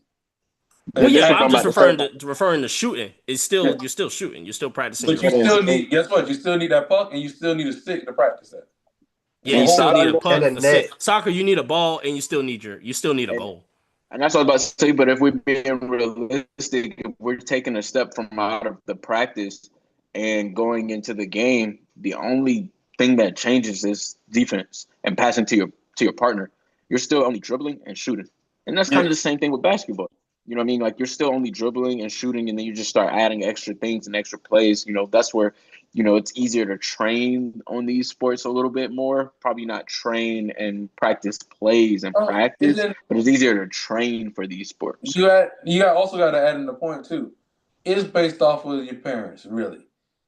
Speaker 2: Well, yeah,
Speaker 1: Like
Speaker 2: I'm just
Speaker 1: about to
Speaker 2: referring to shooting. It's still
Speaker 4: Yeah.
Speaker 2: you're still shooting. You're still practicing.
Speaker 4: But
Speaker 2: your
Speaker 4: you
Speaker 2: football.
Speaker 4: still need, guess what? You still need that puck and you still need a stick to practice that.
Speaker 2: Yeah,
Speaker 4: The
Speaker 2: you
Speaker 4: whole
Speaker 2: still need a
Speaker 4: side-
Speaker 2: puck,
Speaker 3: And a
Speaker 2: a stick.
Speaker 3: net.
Speaker 2: Soccer, you need a ball, and you still need a
Speaker 1: and,
Speaker 2: goal.
Speaker 1: and that's what I was about to say. But if we're being realistic, if we're taking a step from out of the practice and going into the game, the only thing that changes is defense and passing to your partner. You're still only dribbling and shooting, and that's kind
Speaker 4: Yeah.
Speaker 1: of the same thing with basketball. You know what I mean? Like you're still only dribbling and shooting, and then you just start adding extra things and extra plays. That's where it's easier to train on these sports a little bit more. Probably not train and practice plays and
Speaker 4: And
Speaker 1: practice,
Speaker 4: then
Speaker 1: but it's easier to train for these sports.
Speaker 4: also got to add in the point too. It's based off of your parents, really.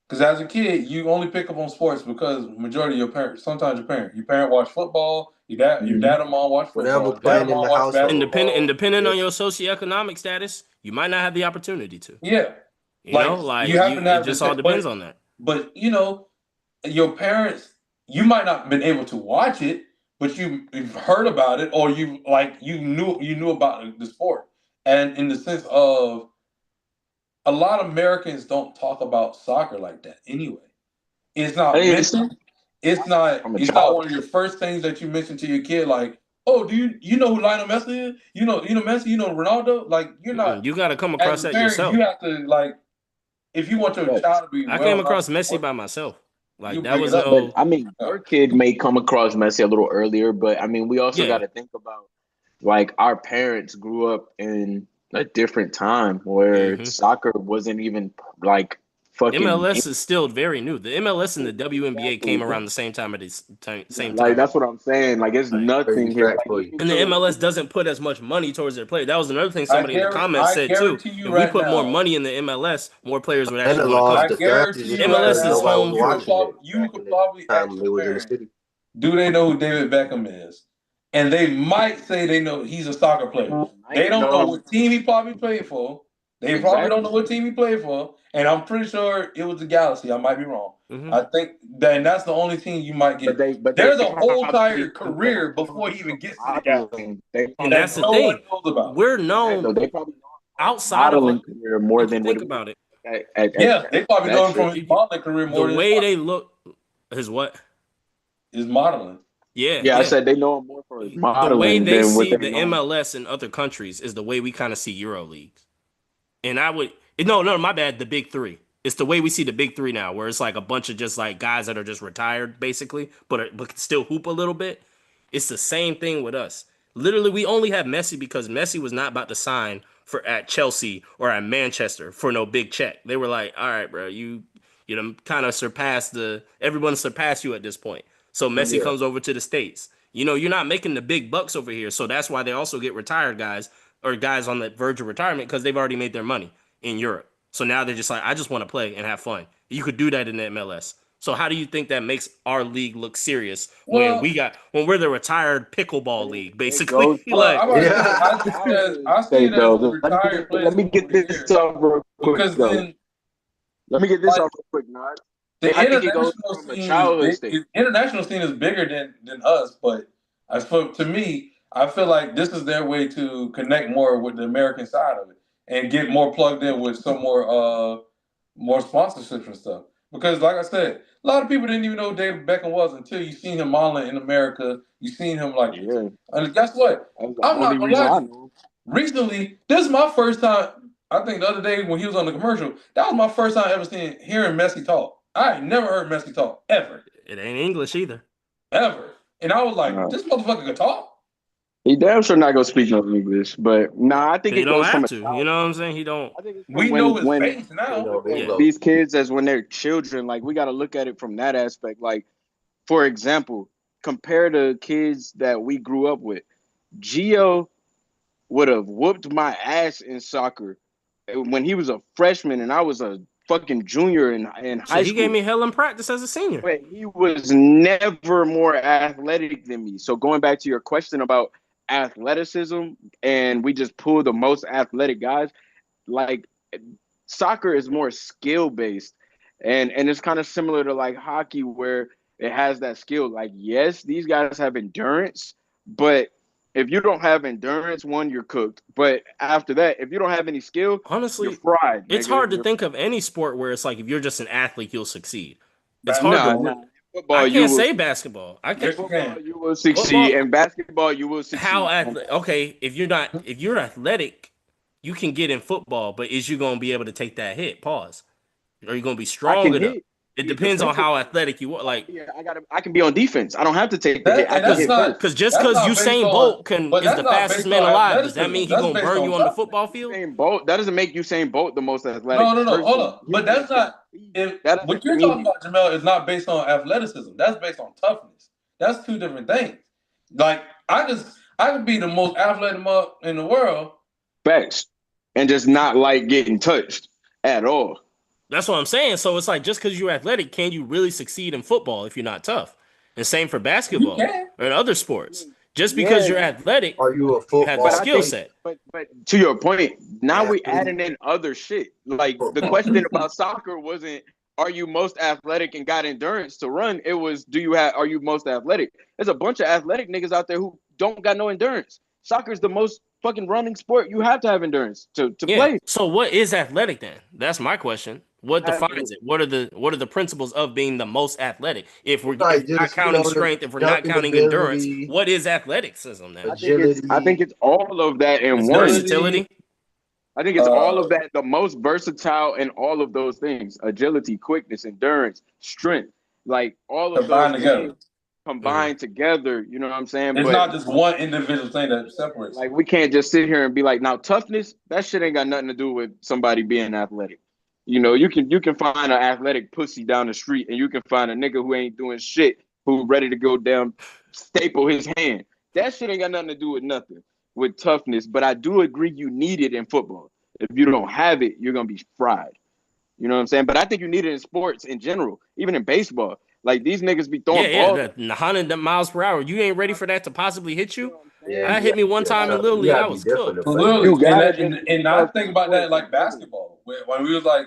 Speaker 4: Because as a kid, you only pick up on sports because majority of your parents, sometimes your parent watch football, your dad or mom watch
Speaker 3: Whatever
Speaker 4: football, your dad or
Speaker 3: playing in
Speaker 4: mom
Speaker 3: the
Speaker 4: watch
Speaker 3: household.
Speaker 2: And
Speaker 4: basketball.
Speaker 2: depending on your socioeconomic status, you might not have the opportunity to.
Speaker 4: Yeah.
Speaker 2: Like
Speaker 4: You happen to
Speaker 2: it
Speaker 4: have
Speaker 2: just all depends on that.
Speaker 4: But your parents, you might not have been able to watch it, but you've heard about it, or you knew about the sport. And in the sense of a lot of Americans don't talk about soccer like that anyway. It's not
Speaker 1: Hey, it's
Speaker 4: mentioned. It's not
Speaker 1: from a
Speaker 4: it's not
Speaker 1: child.
Speaker 4: one of your first things that you mention to your kid, like, oh, do you know who Lionel Messi is? You know Messi, you know Ronaldo? Like you're not,
Speaker 2: You got to come
Speaker 4: as
Speaker 2: across
Speaker 4: a
Speaker 2: that
Speaker 4: parent,
Speaker 2: yourself.
Speaker 4: you have to, if you want your child to be
Speaker 2: I came
Speaker 4: well
Speaker 2: across
Speaker 4: rounded,
Speaker 2: Messi by myself. Like
Speaker 4: you
Speaker 2: that
Speaker 4: bring
Speaker 2: was
Speaker 4: it up.
Speaker 1: But
Speaker 2: no.
Speaker 1: I mean, your kid may come across Messi a little earlier, but I mean, we also got
Speaker 2: Yeah,
Speaker 1: to think about like our parents grew up in a different time where
Speaker 2: hmm
Speaker 1: soccer wasn't even like fucking
Speaker 2: MLS is still very new. The MLS and the WNBA came
Speaker 1: exactly.
Speaker 2: around the same time at the same
Speaker 1: Like
Speaker 2: time.
Speaker 1: that's what I'm saying. Like it's
Speaker 2: Like,
Speaker 3: Crazy
Speaker 1: nothing here.
Speaker 3: fact
Speaker 1: Like
Speaker 3: for you.
Speaker 2: and the MLS doesn't put as much money towards their players. That was another thing somebody in the comments
Speaker 4: I
Speaker 2: said too.
Speaker 4: guarantee you
Speaker 2: If we
Speaker 4: right
Speaker 2: put more
Speaker 4: now.
Speaker 2: money in the MLS, more players would
Speaker 3: And
Speaker 2: actually
Speaker 3: the
Speaker 2: want to
Speaker 3: laws,
Speaker 2: come.
Speaker 4: I
Speaker 3: the fans
Speaker 4: guarantee
Speaker 3: just
Speaker 4: you right
Speaker 3: because
Speaker 2: MLS is
Speaker 4: now,
Speaker 3: nobody was
Speaker 2: home.
Speaker 3: watching it
Speaker 4: you
Speaker 3: back
Speaker 4: could
Speaker 3: in the
Speaker 4: probably ask
Speaker 3: time
Speaker 4: your
Speaker 3: it was in the
Speaker 4: parents,
Speaker 3: city.
Speaker 4: do they know who David Beckham is? And they might say they know he's a soccer player. They don't know what team he probably played for. They probably don't know what team he played for. And I'm pretty sure it was the Galaxy. I might be wrong.
Speaker 2: Mhm.
Speaker 4: I think that that's the only team you might get.
Speaker 1: But
Speaker 4: There's
Speaker 1: they
Speaker 4: a whole entire
Speaker 1: probably
Speaker 4: career before he even gets to the Galaxy
Speaker 1: modeling. They
Speaker 2: And
Speaker 1: probably
Speaker 2: that's
Speaker 4: that
Speaker 2: the
Speaker 4: no one
Speaker 2: thing.
Speaker 4: knows about.
Speaker 2: We're known
Speaker 1: they probably
Speaker 2: outside of
Speaker 1: modeling career more
Speaker 2: if you
Speaker 1: than
Speaker 2: think
Speaker 1: what
Speaker 2: about it.
Speaker 4: Yeah, they probably know him from his
Speaker 2: You-
Speaker 4: modeling career
Speaker 2: the
Speaker 4: more than
Speaker 2: way they look, his what?
Speaker 4: his modeling.
Speaker 2: Yeah,
Speaker 1: Yeah, I
Speaker 2: yeah.
Speaker 1: said they know him more for his
Speaker 2: The way
Speaker 1: modeling
Speaker 2: they
Speaker 1: than what
Speaker 2: see
Speaker 1: they
Speaker 2: the
Speaker 1: know him.
Speaker 2: MLS in other countries is the way we kind of see Euro leagues. And I would no, my bad. The big three. It's the way we see the big three now, where it's like a bunch of just like guys that are just retired, basically, but can still hoop a little bit. It's the same thing with us. Literally, we only have Messi because Messi was not about to sign for at Chelsea or at Manchester for no big check. They were like, all right, bro, you know kind of everyone surpassed you at this point. So Messi comes over to the States. You're not making the big bucks over here, so that's why they also get retired guys or guys on the verge of retirement because they've already made their money in Europe. So now they're just like, I just want to play and have fun. You could do that in the MLS. So how do you think that makes our league look serious when we're the retired pickleball league, basically?
Speaker 1: Goes,
Speaker 4: I see it as the retired players
Speaker 1: let me get this off real quick.
Speaker 4: Because then
Speaker 1: let me get this off real quick, Nod.
Speaker 4: the
Speaker 1: I think it goes from a childhood state.
Speaker 4: international scene is bigger than us, but to me, I feel like this is their way to connect more with the American side of it and get more plugged in with some more sponsorships and stuff. Because like I said, a lot of people didn't even know who David Beckham was until you seen him modeling in America. You seen him like this.
Speaker 1: Yeah.
Speaker 4: And guess what? I'm not gonna lie to you. Recently, this is my first time. I think the other day when he was on the commercial, that was my first time ever hearing Messi talk. I ain't never heard Messi talk ever.
Speaker 2: It ain't English either.
Speaker 4: Ever. And I was like, this motherfucker can talk.
Speaker 1: He damn sure not gonna speak no English, but nah, I think
Speaker 2: He
Speaker 1: it
Speaker 2: don't
Speaker 1: goes from
Speaker 2: have
Speaker 1: a
Speaker 2: to. You know what I'm saying? He don't.
Speaker 1: I think it's
Speaker 4: We
Speaker 1: when,
Speaker 4: know his
Speaker 1: when
Speaker 4: face now.
Speaker 2: Yeah.
Speaker 1: these kids as when they're children, like we got to look at it from that aspect. Like, for example, compare to kids that we grew up with. Gio would have whooped my ass in soccer when he was a freshman and I was a fucking junior in high
Speaker 2: He
Speaker 1: school.
Speaker 2: gave me hell in practice as a senior.
Speaker 1: But he was never more athletic than me. So going back to your question about athleticism, and we just pull the most athletic guys, like soccer is more skill based, and it's kind of similar to like hockey where it has that skill. Like yes, these guys have endurance, but if you don't have endurance, one, you're cooked. But after that, if you don't have any skill, you're
Speaker 2: Honestly,
Speaker 1: fried.
Speaker 2: it's
Speaker 1: nigga.
Speaker 2: hard to
Speaker 1: You're
Speaker 2: think of any sport where it's like if you're just an athlete, you'll succeed. It's hard
Speaker 4: Basketball.
Speaker 2: to.
Speaker 1: Nah. Football,
Speaker 2: I
Speaker 1: you
Speaker 2: can't
Speaker 1: will.
Speaker 2: say basketball. I can't.
Speaker 4: Yes, you
Speaker 1: Football,
Speaker 4: can.
Speaker 1: you will succeed.
Speaker 2: Football-
Speaker 1: And basketball, you will succeed.
Speaker 2: How okay, if you're athletic, you can get in football, but is you gonna be able to take that hit? Pause. Are you gonna be
Speaker 1: I
Speaker 2: strong
Speaker 1: can
Speaker 2: enough?
Speaker 1: hit.
Speaker 2: It depends on how athletic you are. Like,
Speaker 1: Yeah, I can be on defense. I don't have to take the hit. I
Speaker 4: And
Speaker 1: can
Speaker 4: that's
Speaker 1: hit
Speaker 4: not
Speaker 1: first.
Speaker 2: because just
Speaker 4: that's
Speaker 2: because
Speaker 4: not based
Speaker 2: Usain
Speaker 4: on-
Speaker 2: Bolt
Speaker 4: but
Speaker 2: is
Speaker 4: that's
Speaker 2: the
Speaker 4: not
Speaker 2: fastest
Speaker 4: based
Speaker 2: man
Speaker 4: on
Speaker 2: alive, does that
Speaker 4: athleticism.
Speaker 2: mean he
Speaker 4: That's
Speaker 2: gonna
Speaker 4: based
Speaker 2: burn
Speaker 4: on
Speaker 2: you on the
Speaker 4: toughness.
Speaker 2: football field?
Speaker 1: Usain Bolt, that doesn't make Usain Bolt the most athletic.
Speaker 4: No, hold
Speaker 1: person.
Speaker 4: up. But that's not. If
Speaker 1: That doesn't
Speaker 4: what you're
Speaker 1: mean-
Speaker 4: talking about, Jamel, is not based on athleticism. That's based on toughness. That's two different things. Like I could be the most athletic in the world.
Speaker 1: Facts. And just not like getting touched at all.
Speaker 2: That's what I'm saying. So it's like just because you're athletic, can you really succeed in football if you're not tough? And same for basketball
Speaker 4: You can.
Speaker 2: or in other sports. Just because you're athletic,
Speaker 3: Are you a
Speaker 2: you have
Speaker 3: football?
Speaker 2: the skill set.
Speaker 1: But to your point, now we
Speaker 3: Athlete.
Speaker 1: adding in other shit. Like the question about soccer wasn't, are you most athletic and got endurance to run? It was, are you most athletic? There's a bunch of athletic niggas out there who don't got no endurance. Soccer is the most fucking running sport. You have to have endurance to play.
Speaker 2: So what is athletic then? That's my question. What defines it? What are the principles of being the most athletic? If we're
Speaker 3: Like
Speaker 2: not
Speaker 3: just,
Speaker 2: counting
Speaker 3: the
Speaker 2: strength, if we're not
Speaker 3: jumping
Speaker 2: counting
Speaker 3: ability,
Speaker 2: endurance, what is athleticism then?
Speaker 1: I think it's all of that in
Speaker 2: It's
Speaker 1: one.
Speaker 2: versatility.
Speaker 1: I think it's all of that, the most versatile in all of those things: agility, quickness, endurance, strength. Like all of
Speaker 4: Combined
Speaker 1: those
Speaker 4: together.
Speaker 1: things combined together. You know what I'm saying?
Speaker 4: It's
Speaker 1: But
Speaker 4: not just one individual thing that separates.
Speaker 1: like we can't just sit here and be like, now toughness, that shit ain't got nothing to do with somebody being athletic. You know, you can find an athletic pussy down the street, and you can find a nigga who ain't doing shit, who ready to go down, staple his hand. That shit ain't got nothing to do with nothing with toughness. But I do agree you need it in football. If you don't have it, you're gonna be fried. You know what I'm saying? But I think you need it in sports in general, even in baseball. Like these niggas be throwing balls.
Speaker 2: The 100 miles per hour. You ain't ready for that to possibly hit you?
Speaker 3: Yeah,
Speaker 2: That hit me one time in Little League. I was cooked.
Speaker 4: Literally, and I think about that like basketball. When we was like,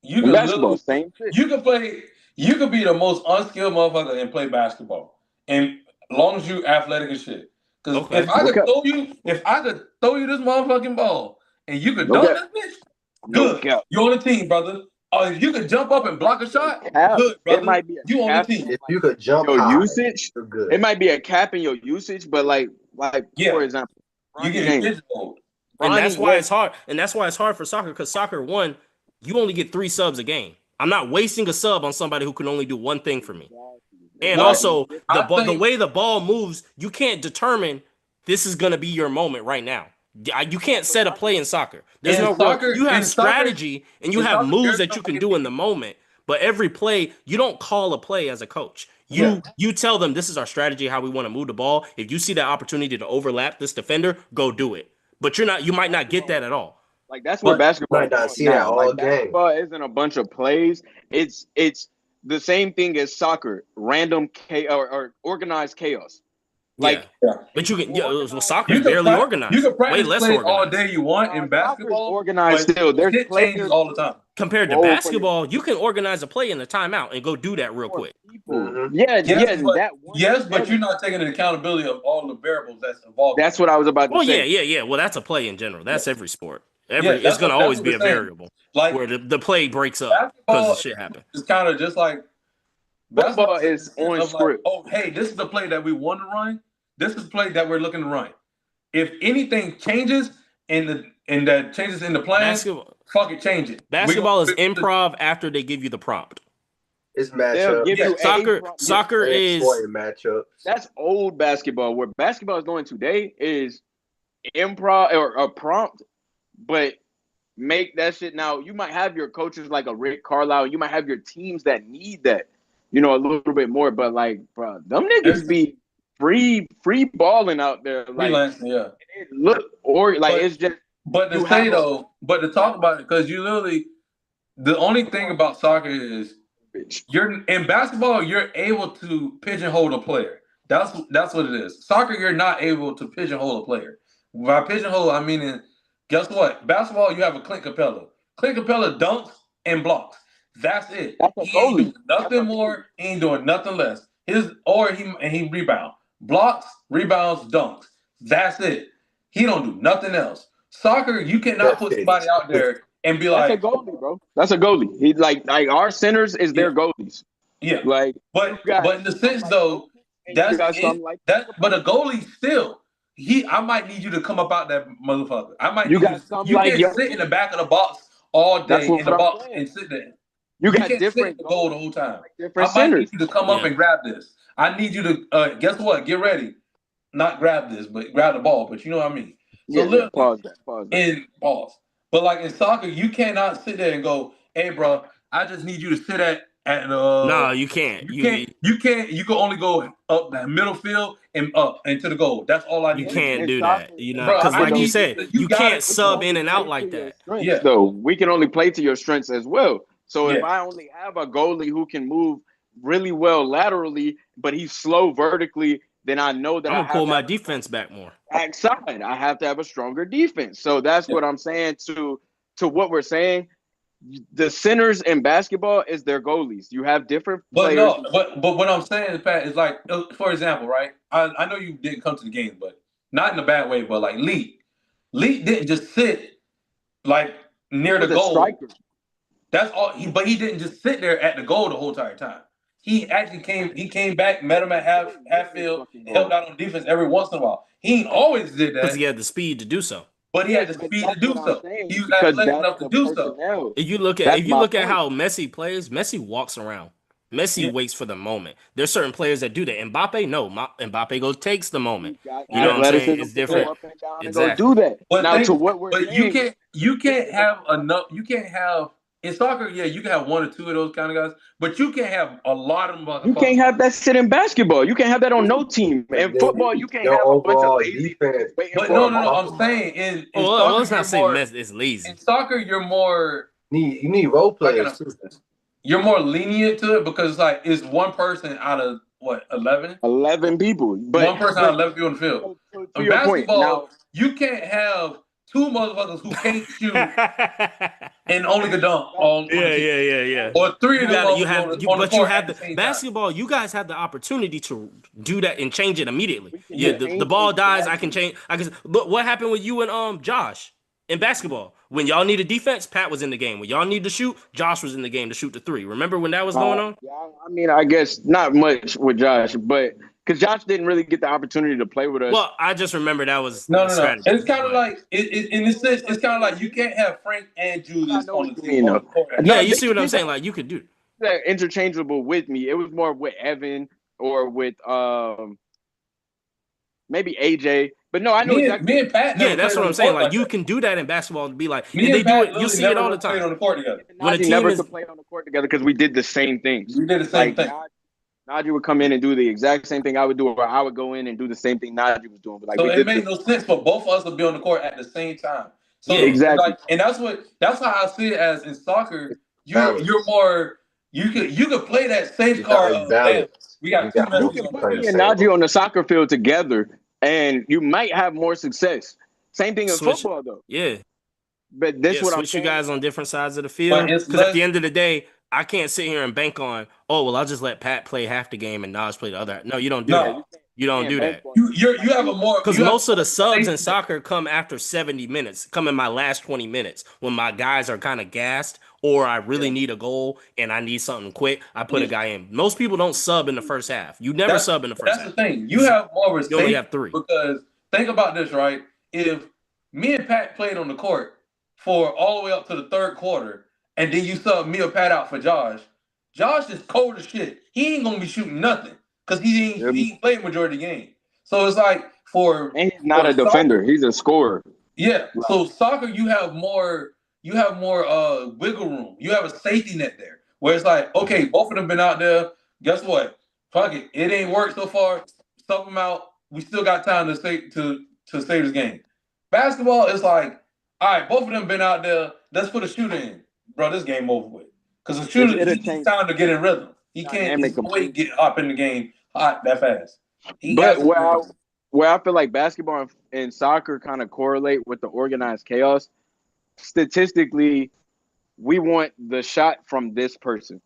Speaker 4: you could
Speaker 1: basketball, same shit.
Speaker 4: You could be the most unskilled motherfucker and play basketball, and as long as you athletic as shit. Because if I could throw you this motherfucking ball and you could dunk this bitch, good. You're on the team, brother. If you could jump up and block a shot, good, brother.
Speaker 1: It might be
Speaker 4: you on the team.
Speaker 3: If you could jump
Speaker 1: your
Speaker 3: high,
Speaker 1: usage,
Speaker 3: you're good.
Speaker 1: it might be a cap in your usage, but like for example,
Speaker 4: you get pigeonholed.
Speaker 2: And that's why it's hard. And that's why it's hard for soccer, because soccer, one, you only get 3 subs a game. I'm not wasting a sub on somebody who can only do one thing for me. And also, the way the ball moves, you can't determine this is going to be your moment right now. You can't set a play in soccer. There's you have strategy and you have moves that you can do in the moment. But every play, you don't call a play as a coach. You tell them this is our strategy, how we want to move the ball. If you see that opportunity to overlap this defender, go do it. But you might not get that at all.
Speaker 1: Like that's where basketball
Speaker 3: might not see that all game.
Speaker 1: Basketball isn't a bunch of plays. It's the same thing as soccer, random chaos or organized chaos. Like,
Speaker 2: but you can soccer is barely organized.
Speaker 4: You can practice
Speaker 2: way less
Speaker 4: plays
Speaker 2: organized.
Speaker 4: all day you want in basketball.
Speaker 1: Organized still. There's
Speaker 4: changes all the time.
Speaker 2: Compared to basketball, you can organize a play in the timeout and go do that real quick.
Speaker 1: Yes,
Speaker 4: but you're not taking the accountability of all the variables that's involved.
Speaker 1: That's what I was about to say.
Speaker 2: Yeah. Well, that's a play in general. That's every sport. It's going to always be a variable, like where the play breaks up because shit happens.
Speaker 4: It's kind of just like
Speaker 1: basketball is on script.
Speaker 4: Like, oh, hey, this is the play that we want to run. This is the play that we're looking to run. If anything changes and that changes in the plan, fuck it, change it.
Speaker 2: Basketball is improv after they give you the prompt.
Speaker 3: It's matchup.
Speaker 2: Soccer is
Speaker 3: matchup.
Speaker 1: That's old basketball. Where basketball is going today is improv or a prompt, but make that shit. Now you might have your coaches like a Rick Carlisle. You might have your teams that need that, a little bit more. But like, bro, them niggas be free balling out there. Like, it's just.
Speaker 4: But to say though, but to talk about it, because you literally, the only thing about soccer is you're in basketball, you're able to pigeonhole a player. That's what it is. Soccer, you're not able to pigeonhole a player. By pigeonhole, I mean, guess what? Basketball, you have a Clint Capella. Clint Capella dunks and blocks. That's it. He ain't doing nothing more. He ain't doing nothing less. He rebound, blocks, rebounds, dunks. That's it. He don't do nothing else. Soccer, you cannot put somebody out there and be
Speaker 1: That's
Speaker 4: like,
Speaker 1: a goalie, bro. That's a goalie. He like our centers is their goalies.
Speaker 4: yeah.
Speaker 1: Like,
Speaker 4: but in the sense though, that's it. But a goalie still, I might need you to come up out that motherfucker. I might need you to. You can't sit in the back of the box all day in the box and sit there.
Speaker 1: You got
Speaker 4: can't
Speaker 1: different
Speaker 4: sit in the goal the whole time.
Speaker 1: Different
Speaker 4: I might
Speaker 1: centers.
Speaker 4: need you to come up and grab this. I need you to guess what? Get ready. Not grab this, but grab the ball. But you know what I mean. So look,
Speaker 1: pause that.
Speaker 4: In pause. But like in soccer, you cannot sit there and go, "Hey, bro, I just need you to sit at."
Speaker 2: No, you can't.
Speaker 4: You can't. You can only go up the middle field and up into the goal. That's all I need.
Speaker 2: You can't do that. You know, because like you said, you can't sub in and out like that.
Speaker 1: Yeah. So we can only play to your strengths as well. So if I only have a goalie who can move really well laterally, but he's slow vertically, then I know that
Speaker 2: I'm gonna pull my defense back more.
Speaker 1: Backside, I have to have a stronger defense. So that's what I'm saying to what we're saying. The centers in basketball is their goalies. You have different players.
Speaker 4: But what I'm saying, Pat, is like, for example, right? I know you didn't come to the game, but not in a bad way, but like Lee didn't just sit like near the goal. Striker. That's all. But he didn't just sit there at the goal the whole entire time. He actually came back, met him at half field, helped out on defense every once in a while. He ain't always did that
Speaker 2: because he had the speed to do so.
Speaker 4: But he had the speed to do so. He was athletic enough to do so.
Speaker 2: If you look at how Messi plays, Messi walks around. Messi waits for the moment. There's certain players that do that. Mbappe, no. Mbappe takes the moment. You know what I'm saying? It's different.
Speaker 1: Exactly. Do that.
Speaker 4: But
Speaker 1: now to what we're saying,
Speaker 4: you can't have enough. You can't have in soccer. Yeah, you can have one or two of those kind of guys, but you can't have a lot of them.
Speaker 1: You can't have that shit in basketball. You can't have that on no team. In football, you can't have a bunch of lazy
Speaker 3: defense.
Speaker 4: But no. I'm saying in soccer,
Speaker 2: let's not say it's lazy.
Speaker 4: In soccer, you're more.
Speaker 3: You need role players.
Speaker 4: You're more lenient to it because it's one person out of what 11?
Speaker 1: 11 people. But
Speaker 4: one person out of 11 people in the field. In basketball, you can't have two motherfuckers who can't shoot and only can dunk.
Speaker 2: Yeah.
Speaker 4: Or three of them.
Speaker 2: You have the basketball. You guys have the opportunity to do that and change it immediately. The ball dies. I can change. Look what happened with you and Josh in basketball. When y'all needed defense, Pat was in the game. When y'all needed to shoot, Josh was in the game to shoot the three. Remember when that was going on?
Speaker 1: Yeah, I mean, I guess not much with Josh, but because Josh didn't really get the opportunity to play with us.
Speaker 2: Well, I just remember that was
Speaker 4: no. Strategy. It's kind of like in this sense, it's kind of like you can't have Frank and Julius on the team.
Speaker 2: Yeah, you see what I'm saying? Like you could do
Speaker 1: that interchangeable with me. It was more with Evan or with maybe AJ. But no, I know exactly.
Speaker 4: Me and Pat.
Speaker 2: Yeah, that's what I'm saying. Like you can do that in basketball to be like, and they do it. You see it all the time.
Speaker 4: On the court together.
Speaker 1: When a team never could play on the court together because we did the same things.
Speaker 4: We did the same thing.
Speaker 1: Najee would come in and do the exact same thing I would do, or I would go in and do the same thing Najee was doing. But
Speaker 4: so it made no sense for both of us to be on the court at the same time. So
Speaker 1: exactly.
Speaker 4: And that's how I see it as in soccer. You're more. You could play that safe card. We got two men.
Speaker 1: You can put me and Najee on the soccer field together, and you might have more success. Same thing in football, though.
Speaker 2: Yeah.
Speaker 1: But this what I'm
Speaker 2: saying. You guys on different sides of the field. Because at the end of the day, I can't sit here and bank on, I'll just let Pat play half the game and Naj play the other. No, you don't do that. You don't do that.
Speaker 4: You have a more
Speaker 2: because most of the subs in soccer come after 70 minutes, come in my last 20 minutes when my guys are kind of gassed or I really need a goal and I need something quick. I put a guy in. Most people don't sub in the first half. You never sub in the first half.
Speaker 4: That's the thing. You have more respect.
Speaker 2: You only have 3.
Speaker 4: Because think about this, right? If me and Pat played on the court for all the way up to the third quarter, and then you sub me or Pat out for Josh is cold as shit. He ain't gonna be shooting nothing because he ain't played majority of the game. So it's like
Speaker 1: and he's not a defender. He's a scorer.
Speaker 4: Yeah. So soccer, you have more wiggle room. You have a safety net there where it's like, okay, both of them been out there. Guess what? Fuck it. It ain't worked so far. Sub them out. We still got time to save this game. Basketball is like, all right, both of them been out there. Let's put a shooter in. Bro, this game over with. Because the shooter needs time to get in rhythm. He can't get up in the game hot that fast.
Speaker 1: But where I feel like basketball and soccer kind of correlate with the organized chaos, statistically, we want the shot from this person.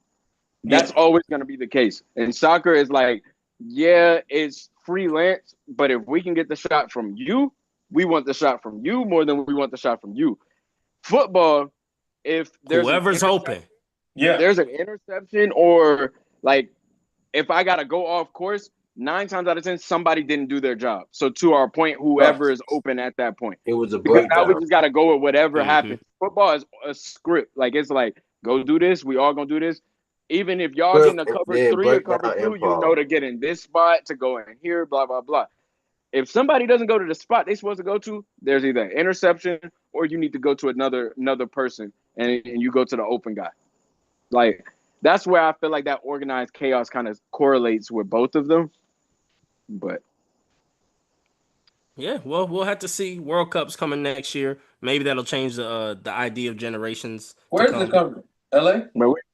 Speaker 1: That's always going to be the case. And soccer is like, it's freelance, but if we can get the shot from you, we want the shot from you more than we want the shot from you. Football, if there's
Speaker 2: Whoever's open.
Speaker 4: Yeah.
Speaker 1: there's an interception or like if I gotta go off course, 9 times out of 10, somebody didn't do their job. So to our point, whoever is open at that point.
Speaker 3: It was a
Speaker 1: Because now we
Speaker 3: breakdown.
Speaker 1: just gotta go with whatever
Speaker 2: Mhm.
Speaker 1: happens. Football is a script. Like it's like, go do this, we all gonna do this. Even if y'all getting a cover 3 or
Speaker 3: breakdown
Speaker 1: cover 2, you
Speaker 3: improv.
Speaker 1: know to get in this spot, to go in here, blah, blah, blah. If somebody doesn't go to the spot they're supposed to go to, there's either an interception or you need to go to another person and you go to the open guy. Like that's where I feel like that organized chaos kind of correlates with both of them. But
Speaker 2: Yeah, well, we'll have to see. World Cup's coming next year. Maybe that'll change the idea of generations.
Speaker 4: Where's it coming? LA?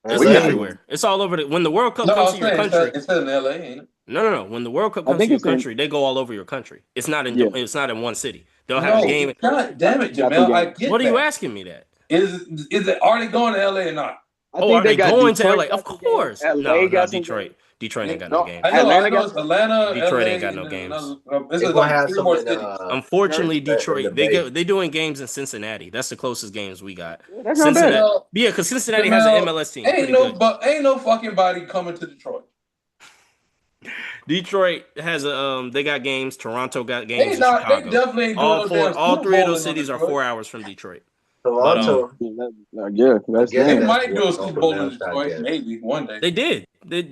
Speaker 2: It's
Speaker 3: LA.
Speaker 2: everywhere. It's all over. When the World Cup comes to your country,
Speaker 4: it's in LA, ain't it?
Speaker 2: no. When the World Cup
Speaker 1: I
Speaker 2: comes to
Speaker 1: think
Speaker 2: your
Speaker 1: it's in-
Speaker 2: country, they go all over your country. It's not in.
Speaker 1: Yeah.
Speaker 2: It's not in one city. They'll have a game.
Speaker 4: God damn it, Jamel. I get
Speaker 2: What are you
Speaker 4: that.
Speaker 2: asking me that?
Speaker 4: Is it? Are they going to LA or not?
Speaker 1: I
Speaker 2: Oh, are they
Speaker 1: got
Speaker 2: going to
Speaker 1: Detroit
Speaker 2: LA?
Speaker 1: got
Speaker 2: Of
Speaker 1: some games.
Speaker 2: course.
Speaker 1: LA
Speaker 2: No,
Speaker 1: got some
Speaker 2: Detroit.
Speaker 1: games.
Speaker 2: Detroit ain't got
Speaker 1: No,
Speaker 2: no games.
Speaker 4: I know
Speaker 1: Atlanta
Speaker 4: it's Atlanta.
Speaker 2: Detroit
Speaker 4: LA,
Speaker 2: ain't got no
Speaker 4: and
Speaker 2: games.
Speaker 4: This
Speaker 3: They're
Speaker 4: is
Speaker 3: gonna
Speaker 4: like
Speaker 3: have
Speaker 4: 3 more
Speaker 3: something.
Speaker 4: cities.
Speaker 2: Unfortunately,
Speaker 3: in the
Speaker 2: Detroit
Speaker 3: Bay.
Speaker 2: they're doing games in Cincinnati. That's the closest games we got.
Speaker 1: That's not bad.
Speaker 2: Cincinnati, yeah, because Cincinnati has an MLS team.
Speaker 4: Ain't
Speaker 2: Pretty
Speaker 4: no,
Speaker 2: good.
Speaker 4: ain't no fucking body coming to Detroit.
Speaker 2: Detroit has a they got games. Toronto got games
Speaker 4: They
Speaker 2: in
Speaker 4: not. They
Speaker 2: Chicago.
Speaker 4: definitely ain't doing no damn
Speaker 2: All
Speaker 4: Super
Speaker 2: 3 of
Speaker 4: Bowl
Speaker 2: those
Speaker 4: in
Speaker 2: cities are
Speaker 4: Detroit.
Speaker 2: 4 hours from Detroit.
Speaker 3: Toronto.
Speaker 1: Yeah, that's
Speaker 3: Again,
Speaker 4: They
Speaker 1: it.
Speaker 4: might do a
Speaker 3: that's
Speaker 4: Super Bowl in
Speaker 3: pronounced, I
Speaker 4: Detroit,
Speaker 3: guess.
Speaker 4: maybe one day.
Speaker 2: They did.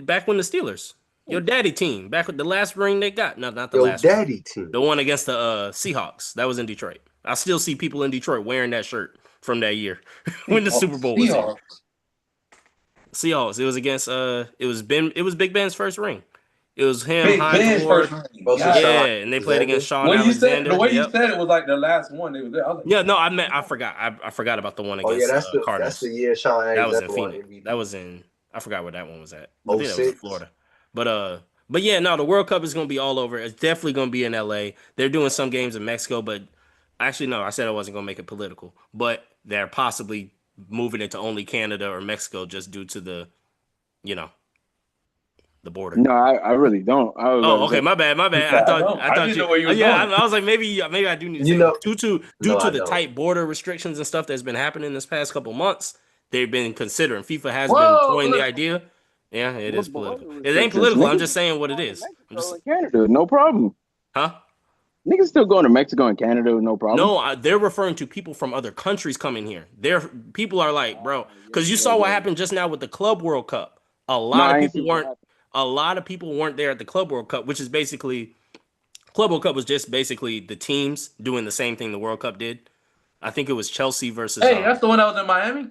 Speaker 2: Back when the Steelers, your daddy team, back with the last ring they got. No, not the
Speaker 3: Yo,
Speaker 2: last ring.
Speaker 3: daddy team.
Speaker 2: The one against the Seahawks. That was in Detroit. I still see people in Detroit wearing that shirt from that year when the Super Bowl was in. Seahawks. It was against it was Big Ben's first ring. It was him,
Speaker 4: Big
Speaker 2: Hines
Speaker 4: Ben's
Speaker 2: Ward.
Speaker 4: first ring.
Speaker 2: Yeah, and they played against Sean Alexander.
Speaker 4: The way you said it was like the last one they was there. I was like,
Speaker 2: Yeah, no, I forgot. I forgot about the one
Speaker 3: Oh
Speaker 2: against
Speaker 3: yeah, that's
Speaker 2: Cardinals.
Speaker 3: the year Sean
Speaker 2: That was in
Speaker 3: Alexander won
Speaker 2: Phoenix.
Speaker 3: MVP.
Speaker 2: That was in I forgot where that one was at. I think that was in
Speaker 3: 06.
Speaker 2: Florida. But yeah, no, the World Cup is gonna be all over. It's definitely gonna be in LA. They're doing some games in Mexico, but actually no, I said I wasn't gonna make it political. But they're possibly moving it to only Canada or Mexico just due to the the border.
Speaker 1: No, I really don't.
Speaker 2: Oh, okay, my bad. I thought
Speaker 4: didn't know where you was
Speaker 2: yeah,
Speaker 4: going.
Speaker 2: I was like maybe I do need to say due to
Speaker 3: I
Speaker 2: the
Speaker 3: don't.
Speaker 2: tight border restrictions and stuff that's been happening this past couple months. They've been considering. FIFA has
Speaker 4: Whoa,
Speaker 2: been toying the
Speaker 4: look.
Speaker 2: idea. Yeah, it is
Speaker 1: What
Speaker 2: political.
Speaker 1: border
Speaker 2: It ain't
Speaker 1: restrictions?
Speaker 2: political. I'm
Speaker 1: Niggas
Speaker 2: just saying what it is. I'm
Speaker 1: Mexico
Speaker 2: just,
Speaker 1: and Canada, no problem.
Speaker 2: huh?
Speaker 1: Niggas still going to Mexico and Canada, no problem.
Speaker 2: No, they're referring to people from other countries coming here. People are like, bro, because you saw what happened just now with the Club World Cup. A lot of people weren't there at the Club World Cup, which is basically Club World Cup was just basically the teams doing the same thing the World Cup did. I think it was Chelsea versus.
Speaker 4: Hey, that's the one that was in Miami.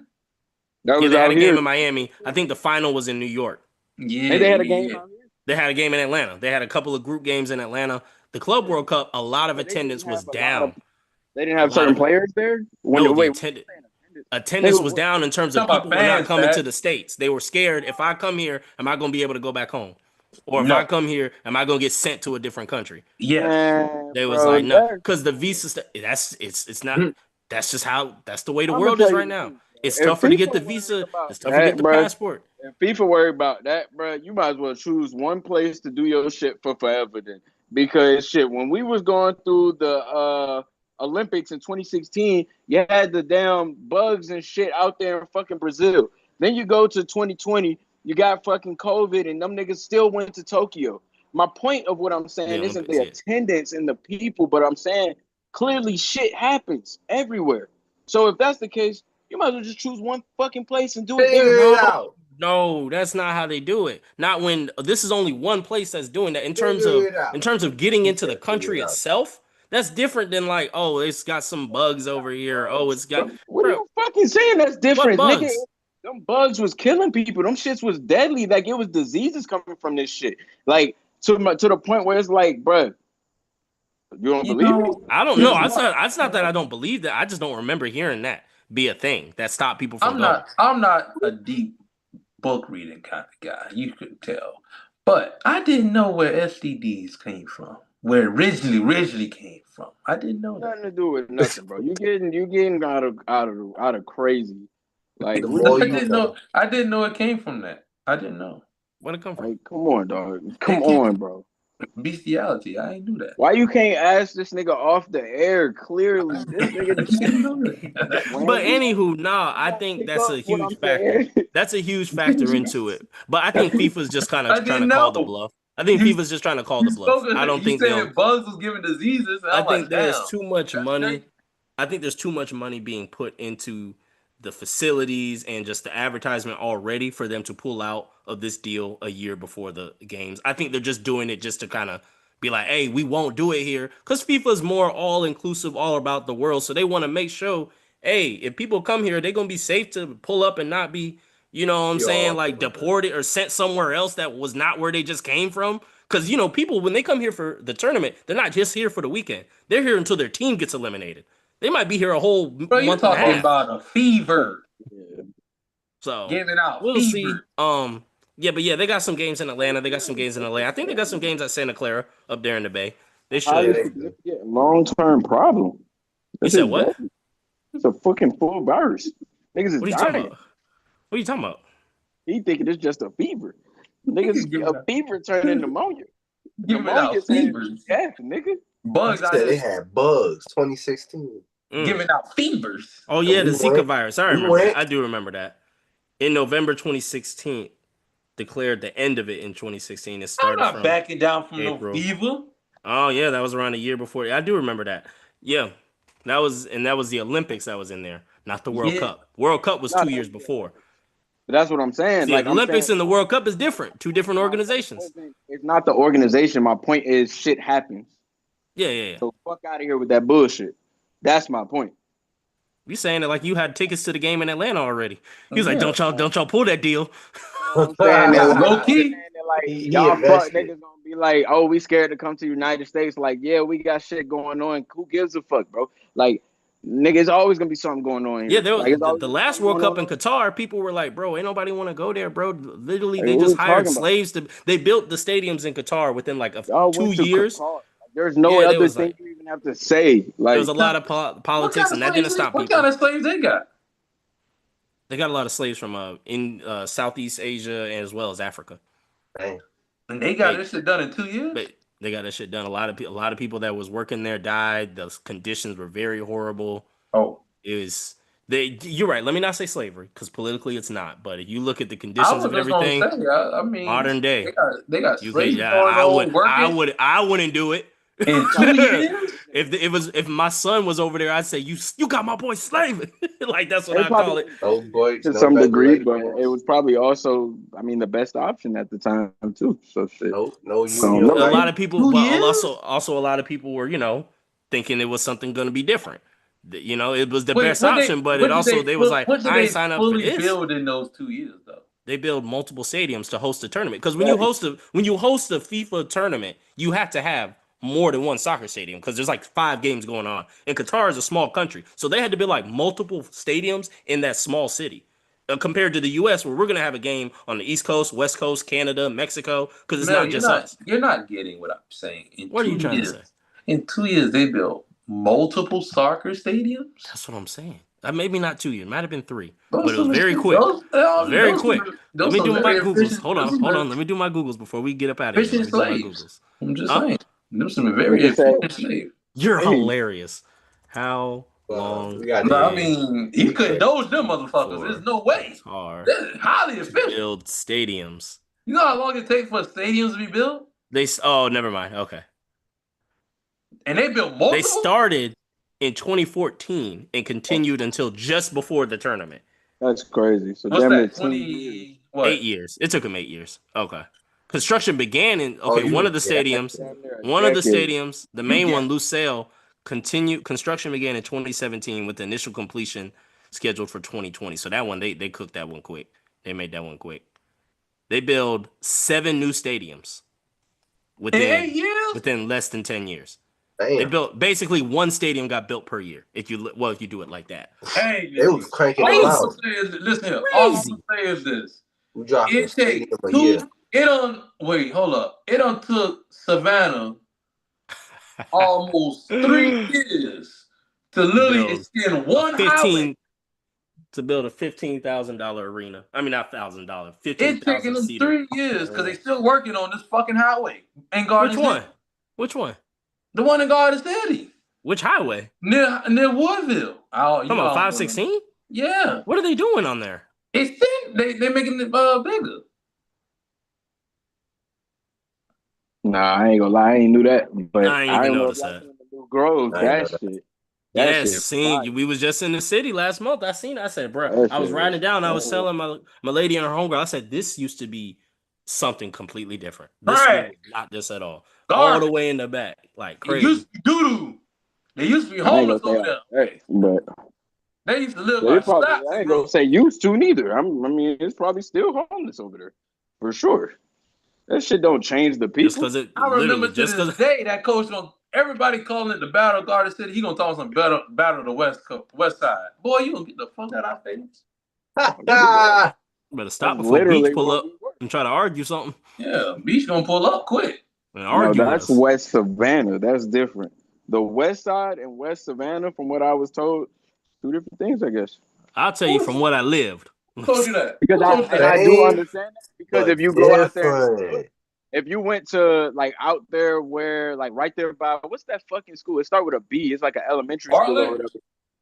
Speaker 1: That was
Speaker 2: they had
Speaker 1: out
Speaker 2: a
Speaker 1: here.
Speaker 2: game in Miami. I think the final was in New York.
Speaker 4: Yeah,
Speaker 1: Hey, they had a game out here.
Speaker 2: They had a game in Atlanta. They had a couple of group games in Atlanta. The Club World Cup, a lot of attendance was down.
Speaker 1: They didn't have certain players there.
Speaker 2: Attendance was down in terms of people were not coming
Speaker 4: fans,
Speaker 2: to the States. They were scared. If I come here, am I going to be able to go back home? Or if I come here, am I going to get sent to a different country?
Speaker 4: Yeah.
Speaker 2: They was like, no, because the visa, it's not, that's just how, that's the way the world is right now. It's tougher to get the visa. It's tougher to get the passport.
Speaker 1: If FIFA worry about that, bro, you might as well choose one place to do your shit for forever then. Because shit, when we was going through the Olympics in 2016, you had the damn bugs and shit out there in fucking Brazil. Then you go to 2020, you got fucking COVID, and them niggas still went to Tokyo. My point of what I'm saying isn't the attendance and the people, but I'm saying clearly shit happens everywhere. So if that's the case, you might as well just choose one fucking place and do it there.
Speaker 2: No, that's not how they do it. Not when this is only one place that's doing that. In terms of getting into the country itself, that's different than like, oh, it's got some bugs over here. Oh, it's got.
Speaker 1: What are you fucking saying? That's different,
Speaker 2: what bugs?
Speaker 1: Nigga. Them bugs was killing people. Them shits was deadly. Like it was diseases coming from this shit. Like to the point where it's like, bruh, you don't believe me?
Speaker 2: I don't know. It's not that I don't believe that. I just don't remember hearing that be a thing that stopped people from going.
Speaker 4: I'm not a deep book reading kind of guy. You could tell, but I didn't know where STDs came from. Where originally came from. I didn't know that.
Speaker 1: Nothing to do with nothing, bro. You getting out of crazy. Like
Speaker 4: I didn't know it came from that. I didn't know.
Speaker 2: Where'd it come from?
Speaker 1: Like, come on, dog. Come on, bro.
Speaker 4: Bestiality. I ain't do that.
Speaker 1: Why you can't ask this nigga off the air? Clearly, this nigga just
Speaker 2: But anywho, nah, I think that's a huge factor. That's a huge factor into it. But I think FIFA's just kind of trying to call the bluff. I think FIFA's just trying to call the bluff. I don't think they'll.
Speaker 4: Bugs was giving diseases.
Speaker 2: I think there's too much money. I think there's too much money being put into the facilities and just the advertisement already for them to pull out of this deal a year before the games. I think they're just doing it just to kind of be like, hey, we won't do it here. Because FIFA is more all-inclusive, all about the world. So they want to make sure, hey, if people come here, they're going to be safe to pull up and not be, you know what I'm saying, like deported or sent somewhere else that was not where they just came from. Because, you know, people, when they come here for the tournament, they're not just here for the weekend. They're here until their team gets eliminated. They might be here a whole month and a half. You're talking
Speaker 4: about a fever.
Speaker 2: So
Speaker 4: giving out.
Speaker 2: We'll see. Yeah, they got some games in Atlanta. They got some games in LA. I think they got some games at Santa Clara up there in the Bay. They should.
Speaker 1: Long-term problem.
Speaker 2: You said what?
Speaker 1: It's a fucking full virus. Niggas is
Speaker 2: what are you
Speaker 1: dying.
Speaker 2: talking about? What are you talking about?
Speaker 1: He thinking it's just a fever. Niggas, a fever turned into pneumonia.
Speaker 4: Giving out fevers.
Speaker 1: Yeah, nigga.
Speaker 3: Bugs. They had bugs. 2016.
Speaker 4: Giving out fevers.
Speaker 2: Oh yeah, the Zika virus. I remember. I do remember that. In November 2016, declared the end of it in 2016. It started.
Speaker 4: I'm not backing down from
Speaker 2: April.
Speaker 4: No fever.
Speaker 2: Oh yeah, that was around a year before. I do remember that. Yeah, that was the Olympics that was in there, not the World Cup. World Cup was 2 years before.
Speaker 1: But that's what I'm saying.
Speaker 2: See,
Speaker 1: like
Speaker 2: the Olympics and the World Cup is different. Two different organizations.
Speaker 1: It's not the organization. My point is, shit happens.
Speaker 2: Yeah.
Speaker 1: So fuck out of here with that bullshit. That's my point.
Speaker 2: You saying it like you had tickets to the game in Atlanta already. He was like, don't y'all pull that deal.
Speaker 1: Low key. Like, y'all fuck niggas gonna be like, oh, we scared to come to the United States. Like, yeah, we got shit going on. Who gives a fuck, bro? Like, nigga, it's always gonna be something going on here.
Speaker 2: Yeah, there was the last World Cup in Qatar. People were like, bro, ain't nobody want to go there, bro. Literally, they just hired slaves to. They built the stadiums in Qatar within like 2 years.
Speaker 1: There's no other thing you even have to say. Like,
Speaker 2: there's a lot of politics, and that didn't stop people.
Speaker 4: What kind of slaves they got?
Speaker 2: They got a lot of slaves from in Southeast Asia as well as Africa.
Speaker 3: Dang.
Speaker 4: And they got this shit done in 2 years.
Speaker 2: But they got that shit done. A lot of people that was working there died. The conditions were very horrible.
Speaker 4: Oh,
Speaker 2: it was. You're right. Let me not say slavery because politically it's not. But if you look at the conditions of everything,
Speaker 4: I mean,
Speaker 2: modern day,
Speaker 4: they got slaves.
Speaker 2: I wouldn't do it.
Speaker 4: In 2 years?
Speaker 2: if my son was over there, I'd say you got my boy slaving. Like that's what I call it.
Speaker 1: To some degree, but it was probably also, I mean, the best option at the time too. So shit.
Speaker 3: A
Speaker 2: lot of people, but also a lot of people were, thinking it was something going to be different. It was the best option, but they was like, I ain't sign up for this.
Speaker 4: Build in those 2 years though.
Speaker 2: They build multiple stadiums to host a tournament because when you host a FIFA tournament, you have to have more than one soccer stadium because there's like 5 games going on. And Qatar is a small country, so they had to build like multiple stadiums in that small city. Compared to the U.S., where we're gonna have a game on the East Coast, West Coast, Canada, Mexico, because it's not just us.
Speaker 4: You're not getting what I'm saying.
Speaker 2: What are you trying to say?
Speaker 4: In 2 years, they built multiple soccer stadiums.
Speaker 2: That's what I'm saying. Maybe not 2 years, might have been 3, but it was very quick. Very quick. Let me do my Googles. Hold on. Let me do my Googles before we get up out of here.
Speaker 4: I'm just saying. There's some very efficient slaves.
Speaker 2: You're hilarious. How long?
Speaker 4: I mean, you couldn't doge them motherfuckers. There's no way. They're highly efficient.
Speaker 2: Build stadiums.
Speaker 4: You know how long it takes for stadiums to be built?
Speaker 2: Never mind. Okay.
Speaker 4: And they built multiple?
Speaker 2: They started in 2014 and continued until just before the tournament.
Speaker 1: That's crazy. So
Speaker 4: what's that? 8
Speaker 2: years. It took them 8 years. Okay. Construction began in one of the stadiums, the main one, Lusail, construction began in 2017 with the initial completion scheduled for 2020. So that one, they cooked that one quick. They made that one quick. They build 7 new stadiums within less than 10 years. Damn. They built basically one stadium got built per year. If you do it like that.
Speaker 4: Hey,
Speaker 3: it was cranking
Speaker 4: out. Listen here. All I'm gonna say is this. It takes 2. It done took Savannah almost 3 years to literally extend one highway.
Speaker 2: to build a $15,000 arena. I mean, not $1,000,
Speaker 4: It's taking
Speaker 2: 15,000
Speaker 4: them
Speaker 2: seater.
Speaker 4: 3 years because they still working on this fucking highway in Garden
Speaker 2: Which one?
Speaker 4: City.
Speaker 2: Which one?
Speaker 4: The one in Garden City
Speaker 2: Which highway?
Speaker 4: near Woodville.
Speaker 2: Come on, 516?
Speaker 4: Yeah,
Speaker 2: What are they doing on there?
Speaker 4: it's thin. They making it bigger.
Speaker 1: Nah, I ain't gonna lie, I ain't knew that. But
Speaker 2: I ain't even
Speaker 1: know
Speaker 2: noticed
Speaker 1: if y'all
Speaker 2: that.
Speaker 1: seen the new Grove.
Speaker 3: I ain't
Speaker 1: That
Speaker 3: know that.
Speaker 1: shit.
Speaker 2: Yes,
Speaker 1: shit
Speaker 2: seen.
Speaker 1: fire.
Speaker 2: We was just in the city last month. I seen it. I said, bro,
Speaker 1: That
Speaker 2: I was
Speaker 1: shit
Speaker 2: riding
Speaker 1: was
Speaker 2: down. I was
Speaker 1: fire.
Speaker 2: telling my lady and her homegirl, I said, this used to be something completely different. This
Speaker 4: Right.
Speaker 2: school was not this at all.
Speaker 4: Garbage.
Speaker 2: All the way in the back. Like
Speaker 4: It
Speaker 2: crazy.
Speaker 4: used to be doo-doo. They used to be
Speaker 1: I ain't
Speaker 4: homeless
Speaker 1: gonna
Speaker 4: over
Speaker 1: say
Speaker 4: there.
Speaker 1: hey, but
Speaker 4: They used to live
Speaker 1: they
Speaker 4: by
Speaker 1: probably,
Speaker 4: stocks
Speaker 1: I
Speaker 4: and
Speaker 1: ain't gonna
Speaker 4: growth.
Speaker 1: say used to neither. I mean, it's probably still homeless over there for sure. That shit don't change the
Speaker 2: Just
Speaker 1: people.
Speaker 2: because it
Speaker 4: I remember
Speaker 2: literally
Speaker 4: to
Speaker 2: just
Speaker 4: this
Speaker 2: because
Speaker 4: day that coach on everybody calling it the Battle of Garden City. He gonna talk some battle of the West Side. Boy, you gonna get the fuck out of our face.
Speaker 2: better stop
Speaker 1: That's
Speaker 2: before Beach
Speaker 1: literally
Speaker 2: pull
Speaker 1: what
Speaker 2: up
Speaker 1: we were.
Speaker 2: and try to argue something.
Speaker 4: Yeah, Beach gonna pull up quick.
Speaker 2: And
Speaker 1: No,
Speaker 2: argue with
Speaker 1: that's
Speaker 2: us.
Speaker 1: West Savannah. That's different. The West Side and West Savannah, from what I was told, two different things, I guess.
Speaker 2: I'll tell you from what I lived.
Speaker 4: Who told you that?
Speaker 1: Because
Speaker 4: Who told you that?
Speaker 1: I do
Speaker 3: Same,
Speaker 1: understand that. Because
Speaker 3: but
Speaker 1: if you go out there,
Speaker 3: different.
Speaker 1: if you went to like out there where like right there by what's that fucking school? It start with a B. It's like an elementary school or
Speaker 4: Bartlett?
Speaker 1: whatever.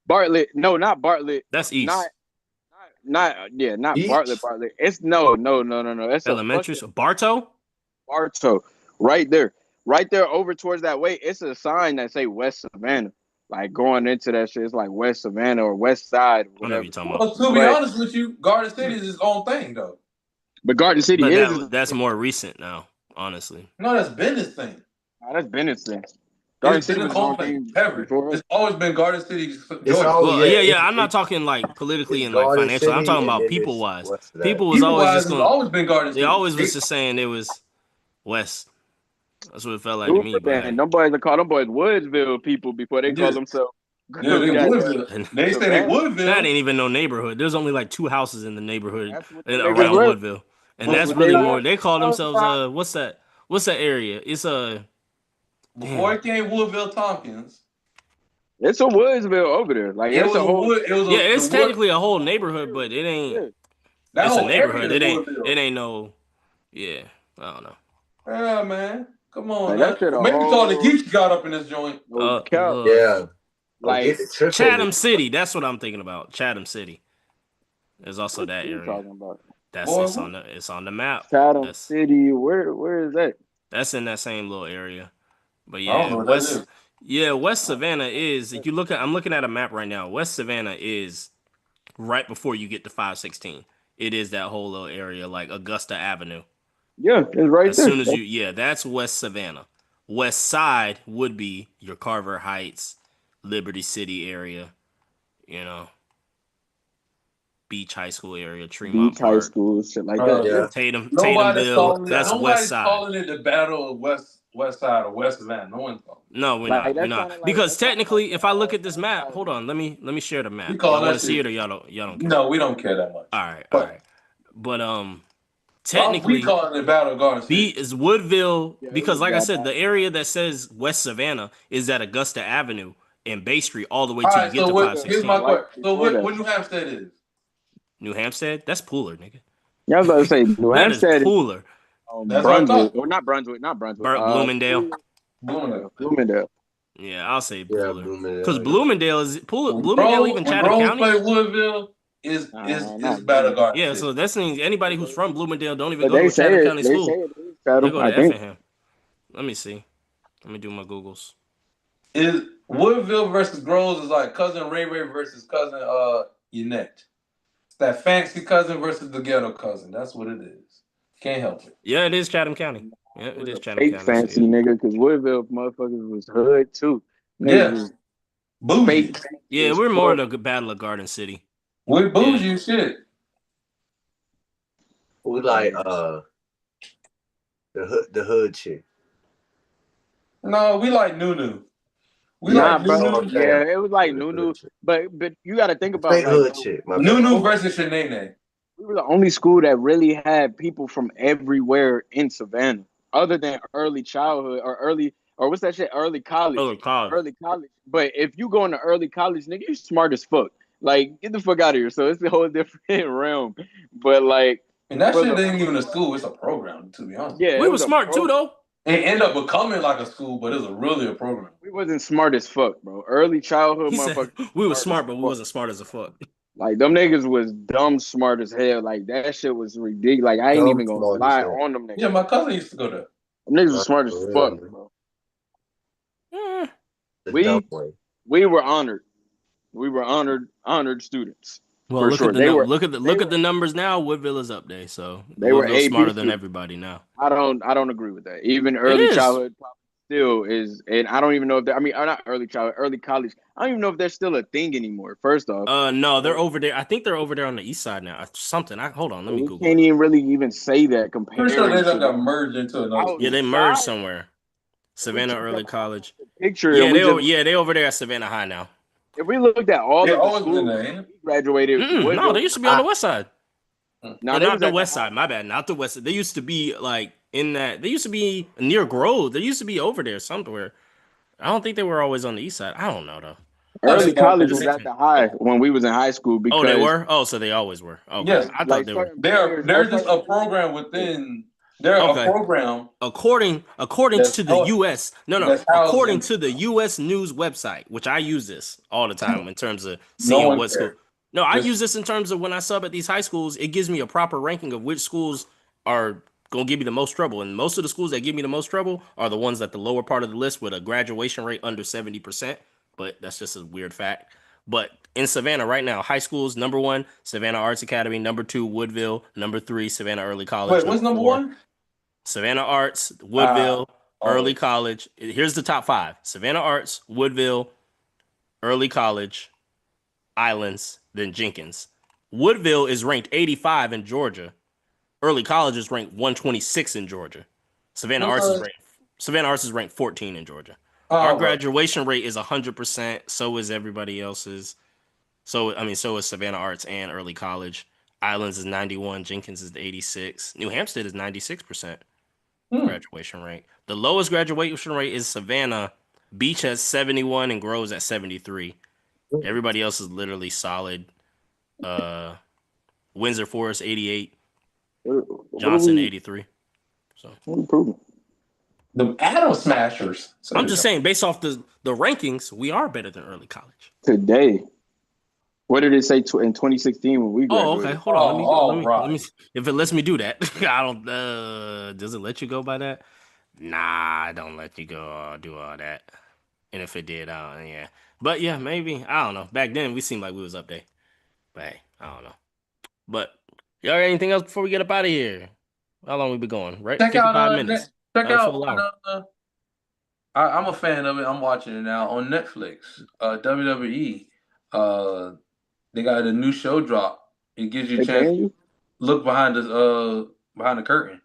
Speaker 1: Bartlett. No, not Bartlett.
Speaker 2: That's East.
Speaker 1: Not not
Speaker 3: Beach?
Speaker 1: Bartlett. It's no. It's
Speaker 2: Elementary.
Speaker 1: a fucking
Speaker 2: Bartow?
Speaker 1: Bartow. Right there. Right there over towards that way. It's a sign that say West Savannah. Like going into that shit, it's like West Savannah or West Side,
Speaker 2: I know
Speaker 1: whatever.
Speaker 2: what you're talking about.
Speaker 4: Well, to be
Speaker 1: But-
Speaker 4: honest with you, Garden City is its own thing, though.
Speaker 1: But Garden City
Speaker 2: But
Speaker 1: is
Speaker 2: that's more recent now, honestly.
Speaker 4: No, that's been its thing.
Speaker 1: that's Bennett's thing. Garden
Speaker 4: It's
Speaker 1: City
Speaker 4: been
Speaker 1: was
Speaker 4: its own
Speaker 1: on
Speaker 4: thing.
Speaker 1: thing
Speaker 4: Ever.
Speaker 1: before.
Speaker 4: It's always been Garden City.
Speaker 3: It's
Speaker 4: Georgia.
Speaker 3: all-
Speaker 2: Well,
Speaker 3: yeah,
Speaker 2: I'm not talking like politically
Speaker 3: it's
Speaker 2: and like
Speaker 3: Garden
Speaker 2: financially. I'm
Speaker 3: City,
Speaker 2: talking
Speaker 3: and
Speaker 2: about
Speaker 3: then
Speaker 2: people
Speaker 3: it's
Speaker 2: wise.
Speaker 3: west of that.
Speaker 2: People was
Speaker 4: People
Speaker 2: always
Speaker 4: wise,
Speaker 2: just
Speaker 4: it's
Speaker 2: going.
Speaker 4: always been Garden
Speaker 2: They
Speaker 4: City.
Speaker 2: always was just saying it was West. That's what it felt like to me. But
Speaker 1: And them boys, they call them boys Woodsville people before they call
Speaker 4: Yeah.
Speaker 1: themselves.
Speaker 4: Yeah, they
Speaker 1: Goddamn.
Speaker 4: Woodville. They say they
Speaker 1: Savannah.
Speaker 4: Woodville.
Speaker 2: that ain't even no neighborhood. There's only like 2 houses in the neighborhood
Speaker 1: That's what
Speaker 2: and
Speaker 1: the niggas
Speaker 2: around
Speaker 1: live.
Speaker 2: Woodville, and
Speaker 1: That's
Speaker 2: that's
Speaker 1: what
Speaker 2: really
Speaker 1: they
Speaker 2: more.
Speaker 1: live.
Speaker 2: They call themselves what's that area? It's
Speaker 4: Before it came Woodville Tompkins.
Speaker 1: It's a Woodsville over there. Like
Speaker 4: It
Speaker 1: it's
Speaker 4: was
Speaker 1: a whole.
Speaker 2: it's technically a whole neighborhood, but it ain't.
Speaker 1: Yeah.
Speaker 4: That
Speaker 2: It's a
Speaker 4: whole
Speaker 2: neighborhood.
Speaker 4: area
Speaker 2: It
Speaker 4: is
Speaker 2: ain't.
Speaker 4: Woodville.
Speaker 2: It ain't no. Yeah, I don't know.
Speaker 4: Yeah, man. Come on,
Speaker 1: Like,
Speaker 4: man.
Speaker 1: that shit a
Speaker 4: Maybe
Speaker 1: whole-
Speaker 4: all the geeks got up in this joint.
Speaker 1: No cap.
Speaker 3: Yeah.
Speaker 1: Like
Speaker 2: Chatham City. That's what I'm thinking about. Chatham City. There's also that
Speaker 1: what you
Speaker 2: area.
Speaker 1: talking about?
Speaker 2: It's on the map.
Speaker 1: Chatham City. Where is that?
Speaker 2: That's in that same little area. But
Speaker 4: I don't know what that is.
Speaker 2: West Savannah is. If you look at, I'm looking at a map right now. West Savannah is right before you get to 516. It is that whole little area, like Augusta Avenue.
Speaker 1: Yeah, it's right
Speaker 2: As
Speaker 1: there.
Speaker 2: soon as that's West Savannah. West Side would be your Carver Heights, Liberty City area, Beach High School area, Tremont
Speaker 1: Beach
Speaker 2: Park,
Speaker 1: High School, shit like that.
Speaker 3: Yeah.
Speaker 2: Tatumville. That's West Side.
Speaker 4: Calling it the Battle of West Side or West Savannah. No one's calling it.
Speaker 2: No, we're
Speaker 1: Like,
Speaker 2: not.
Speaker 1: that's
Speaker 2: We're not.
Speaker 1: kinda like-
Speaker 2: Because
Speaker 1: that's kinda
Speaker 2: technically,
Speaker 1: like-
Speaker 2: if I look at this map, hold on, let me share the map.
Speaker 4: We call
Speaker 2: Y'all
Speaker 4: that
Speaker 2: want to see
Speaker 4: shit-
Speaker 2: it or y'all don't care?
Speaker 4: No, we don't care that much.
Speaker 2: All right. But
Speaker 4: we
Speaker 2: technically,
Speaker 4: calling it Battle of Garden City.
Speaker 2: is Woodville,
Speaker 1: Yeah,
Speaker 2: because like I
Speaker 1: yeah,
Speaker 2: said, the area that says West Savannah is at Augusta Avenue and Bay Street all the way
Speaker 4: All
Speaker 2: till
Speaker 4: right,
Speaker 2: you get
Speaker 4: so
Speaker 2: to
Speaker 4: here's
Speaker 2: 516.
Speaker 4: my question. So
Speaker 1: What-
Speaker 4: what New Hampstead is?
Speaker 2: New Hampstead? That's Pooler, nigga.
Speaker 1: Yeah, I was about to say New
Speaker 2: That is
Speaker 1: Hampstead,
Speaker 2: Pooler.
Speaker 4: That's what I
Speaker 1: Brunswick,
Speaker 4: thought.
Speaker 1: or not Brunswick.
Speaker 2: Bloomingdale.
Speaker 1: Bloomingdale.
Speaker 2: Yeah, I'll say
Speaker 3: Yeah,
Speaker 2: Pooler.
Speaker 3: Bloomingdale.
Speaker 2: Because
Speaker 3: yeah.
Speaker 2: Bloomingdale is Bloomingdale even Chatham
Speaker 4: Rose
Speaker 2: County?
Speaker 4: play Woodville is Battle of Garden
Speaker 2: Yeah,
Speaker 4: City.
Speaker 2: so that means anybody who's from Bloomingdale don't even
Speaker 1: But
Speaker 2: go to
Speaker 1: they
Speaker 2: a
Speaker 1: say
Speaker 2: Chatham
Speaker 1: it.
Speaker 2: County
Speaker 1: They
Speaker 2: school.
Speaker 1: say it is
Speaker 2: They
Speaker 1: Chatham,
Speaker 2: go
Speaker 1: I
Speaker 2: to
Speaker 1: think.
Speaker 2: Effingham. Let me see. Let me do my Googles.
Speaker 4: Is Woodville versus Groves is like cousin Ray versus cousin Yannette. It's that fancy cousin versus the ghetto cousin. That's what it is. Can't help it.
Speaker 2: Yeah, it is Chatham County. Yeah, it is Chatham
Speaker 1: Fake
Speaker 2: County.
Speaker 1: fancy
Speaker 2: So, yeah.
Speaker 1: nigga, because Woodville motherfuckers was hood too.
Speaker 4: Yeah.
Speaker 1: Niggas was
Speaker 4: Bougie.
Speaker 1: fake.
Speaker 2: Yeah, we're more of the Battle of Garden City.
Speaker 4: We bougie shit.
Speaker 3: We like the hood chick.
Speaker 4: No, we like Nunu. We
Speaker 1: Nah,
Speaker 4: like
Speaker 1: bro.
Speaker 4: Nunu.
Speaker 1: Yeah, it was like
Speaker 3: The hood
Speaker 1: Nunu,
Speaker 3: chick.
Speaker 1: but you got to think about
Speaker 3: Fake
Speaker 1: like,
Speaker 3: hood chick. My bad.
Speaker 4: Nunu versus Shanae.
Speaker 1: we were the only school that really had people from everywhere in Savannah, other than early childhood or what's that shit? Early college.
Speaker 2: Oh, college.
Speaker 1: Early college. But if you go into early college, nigga, you smart as fuck. Like, get the fuck out of here. So it's a whole different realm. But like,
Speaker 4: and that shit ain't even a school; it's a program. To be honest,
Speaker 1: yeah,
Speaker 2: we were smart too, though.
Speaker 4: It ended up becoming like a school, but it's really a program.
Speaker 1: We wasn't smart as fuck, bro. Early childhood motherfuckers.
Speaker 2: We were smart, but we wasn't smart as a fuck.
Speaker 1: Like, them niggas was dumb smart as hell. Like, that shit was ridiculous. Like, I ain't even gonna lie on them niggas.
Speaker 4: Yeah, my cousin used to go there.
Speaker 1: Them niggas were smart as fuck, bro. We were honored. We were honored students.
Speaker 2: Well, look at the numbers now. Woodville is up there, so they were smarter than everybody now.
Speaker 1: I don't agree with that. Even early childhood still is, and I don't even know if not early childhood, early college. I don't even know if they're still a thing anymore. First off,
Speaker 2: no, they're over there. I think they're over there on the east side now. Something. Hold on, let me Google.
Speaker 1: Can't even really say that. Compared,
Speaker 4: pretty sure they got merged into another.
Speaker 2: Yeah, they merged somewhere. Savannah Early College.
Speaker 1: Picture.
Speaker 2: Yeah, they over there at Savannah High now.
Speaker 1: If we looked at all the schools graduated,
Speaker 2: no, they used to be on the west side.
Speaker 1: No,
Speaker 2: not the west side. My bad, not the west side. They used to be like in that. They used to be near Grove. They used to be over there somewhere. I don't think they were always on the east side. I don't know though.
Speaker 1: Early college was at the high when we was in high school. Because,
Speaker 2: they were. Oh, so they always were. Okay.
Speaker 4: Yes,
Speaker 2: I thought they were.
Speaker 4: They're just a program within. They're a program.
Speaker 2: According to the U.S. According to the U.S. News website, which I use this all the time in terms of seeing what school. No, I use this in terms of when I sub at these high schools. It gives me a proper ranking of which schools are gonna give me the most trouble, and most of the schools that give me the most trouble are the ones at the lower part of the list with a graduation rate under 70%. But that's just a weird fact. But in Savannah right now, high schools, number 1, Savannah Arts Academy, number 2, Woodville, number 3, Savannah Early College.
Speaker 4: Wait, what's number 1?
Speaker 2: Savannah Arts, Woodville, Early College. Here's the top 5. Savannah Arts, Woodville, Early College, Islands, then Jenkins. Woodville is ranked 85 in Georgia. Early College is ranked 126 in Georgia. Savannah Arts is ranked 14 in Georgia. Our graduation rate is 100%. So is everybody else's. So is Savannah Arts and Early College. Islands is 91. Jenkins is 86. New Hampstead is 96% graduation rate. The lowest graduation rate is Savannah. Beach has 71 and Groves at 73. Everybody else is literally solid. Windsor Forest 88. Johnson 83. So
Speaker 1: improvement.
Speaker 4: The Atom Smashers.
Speaker 2: So I'm just saying, based off the rankings, we are better than Early College
Speaker 1: today. What did it say in 2016 when we graduated?
Speaker 2: Oh, okay. Hold on. Let me if it lets me do that. I don't. Does it let you go by that? Nah, I don't let you go do all that. And if it did, yeah. But yeah, maybe. I don't know. Back then, we seemed like we was up there. But hey, I don't know. But y'all got anything else before we get up out of here? How long we been going? Right?
Speaker 4: Check
Speaker 2: 55
Speaker 4: out,
Speaker 2: minutes.
Speaker 4: Check out. I'm a fan of it. I'm watching it now on Netflix. WWE. They got a new show drop. It gives you a chance to look behind the curtain.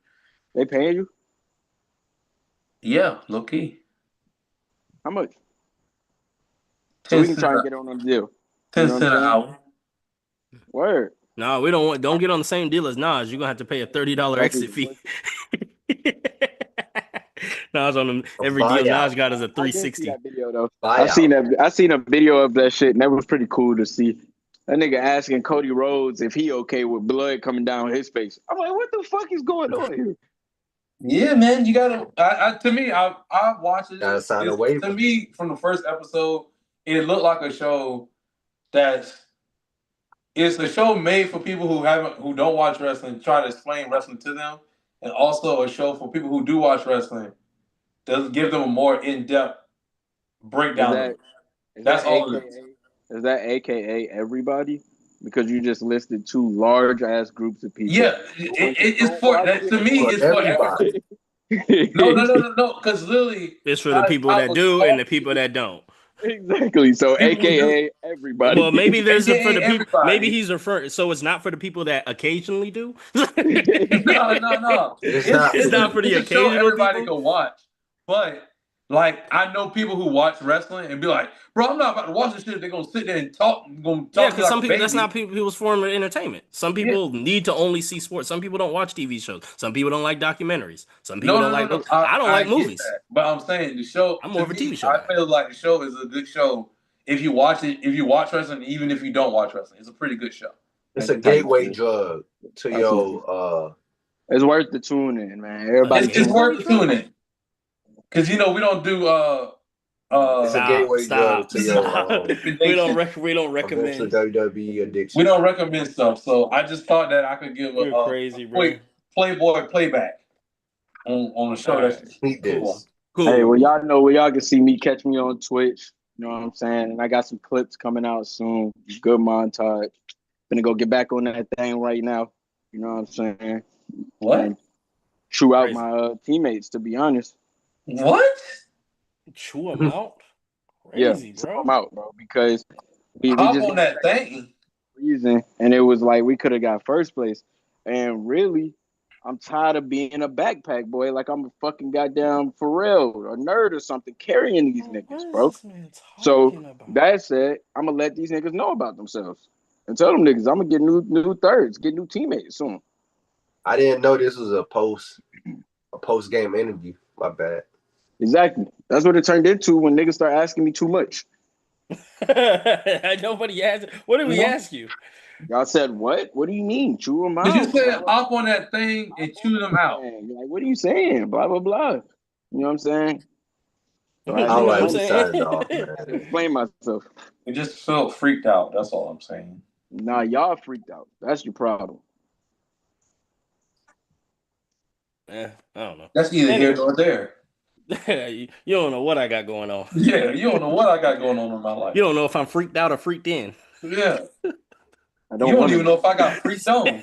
Speaker 1: They paying you?
Speaker 4: Yeah, low key.
Speaker 1: How much? So we can try and get on the deal.
Speaker 4: 10 cents an hour.
Speaker 1: Word.
Speaker 2: No, we don't get on the same deal as Nas. You're gonna have to pay a $30 exit fee. Nas on them every deal Nas got is a $360.
Speaker 1: I seen a video of that shit, and that was pretty cool to see. That nigga asking Cody Rhodes if he okay with blood coming down his face. I'm like, what the fuck is going on here?
Speaker 4: Yeah, man, you gotta. I watched it. Gotta sign a waiver. To me, from the first episode, it looked like a show it's a show made for people who don't watch wrestling, try to explain wrestling to them, and also a show for people who do watch wrestling, to give them a more in-depth breakdown. That's all it is.
Speaker 1: Is that AKA everybody? Because you just listed 2 large ass groups of people.
Speaker 4: Yeah, it's for that. To me, it's for everybody. No. Because literally,
Speaker 2: it's for the people that do and the people that don't.
Speaker 1: Exactly. So, AKA everybody.
Speaker 2: Well, maybe there's for the people. Maybe he's referring. So it's not for the people that occasionally do.
Speaker 4: No.
Speaker 2: It's not for the occasional
Speaker 4: everybody
Speaker 2: people.
Speaker 4: Can watch, but. Like, I know people who watch wrestling and be like, bro, I'm not about to watch this shit. They're going to sit there and talk.
Speaker 2: Yeah, because some people, that's not people's form of entertainment. Some people need to only see sports. Some people don't watch TV shows. Some people don't like documentaries. Some people don't like I don't like movies.
Speaker 4: But I'm saying the show.
Speaker 2: I'm more of a TV show.
Speaker 4: I feel like the show is a good show if you watch wrestling, even if you don't watch wrestling, it's a pretty good show.
Speaker 3: It's a gateway drug to your.
Speaker 1: It's worth the tune in, man. Everybody,
Speaker 4: it's worth the tune in because we don't do
Speaker 3: it's a gateway drug to your.
Speaker 2: We don't recommend
Speaker 3: WWE addiction.
Speaker 4: We don't recommend stuff. So I just thought that I could give a quick Playboy playback on the show. That's
Speaker 2: cool.
Speaker 1: Hey, well, y'all know where y'all can see me. Catch me on Twitch. You know what I'm saying? And I got some clips coming out soon. Good montage. Gonna go get back on that thing right now. You know what I'm saying?
Speaker 4: What?
Speaker 1: And chew out my teammates, to be honest.
Speaker 4: What?
Speaker 2: Chew them out?
Speaker 1: Crazy, bro. Chew them out, bro. Because we just
Speaker 4: on that thing.
Speaker 1: Reason, and it was like we could have got first place. And really, I'm tired of being a backpack boy. Like I'm a fucking goddamn Pharrell or nerd or something carrying these niggas, bro. So that said, I'm gonna let these niggas know about themselves and tell them niggas I'm gonna get new thirds, get new teammates soon.
Speaker 3: I didn't know this was a post game interview. My bad.
Speaker 1: Exactly. That's what it turned into when niggas start asking me too much.
Speaker 2: Nobody asked. What did we ask you?
Speaker 1: Y'all said what? What do you mean? Chew them out?
Speaker 4: But you said hop on that thing and chew them out.
Speaker 1: You're like, what are you saying? Blah blah blah. You know what I'm saying?
Speaker 3: All right, we started off, man.
Speaker 1: Explain myself.
Speaker 4: It just felt freaked out. That's all I'm saying.
Speaker 1: Nah, y'all freaked out. That's your problem.
Speaker 2: I don't know.
Speaker 4: That's neither here nor there.
Speaker 2: You don't know what I got going on.
Speaker 4: Yeah, you don't know what I got going on in my life.
Speaker 2: You don't know if I'm freaked out or freaked in.
Speaker 4: Yeah. You don't even know if I got freaked on.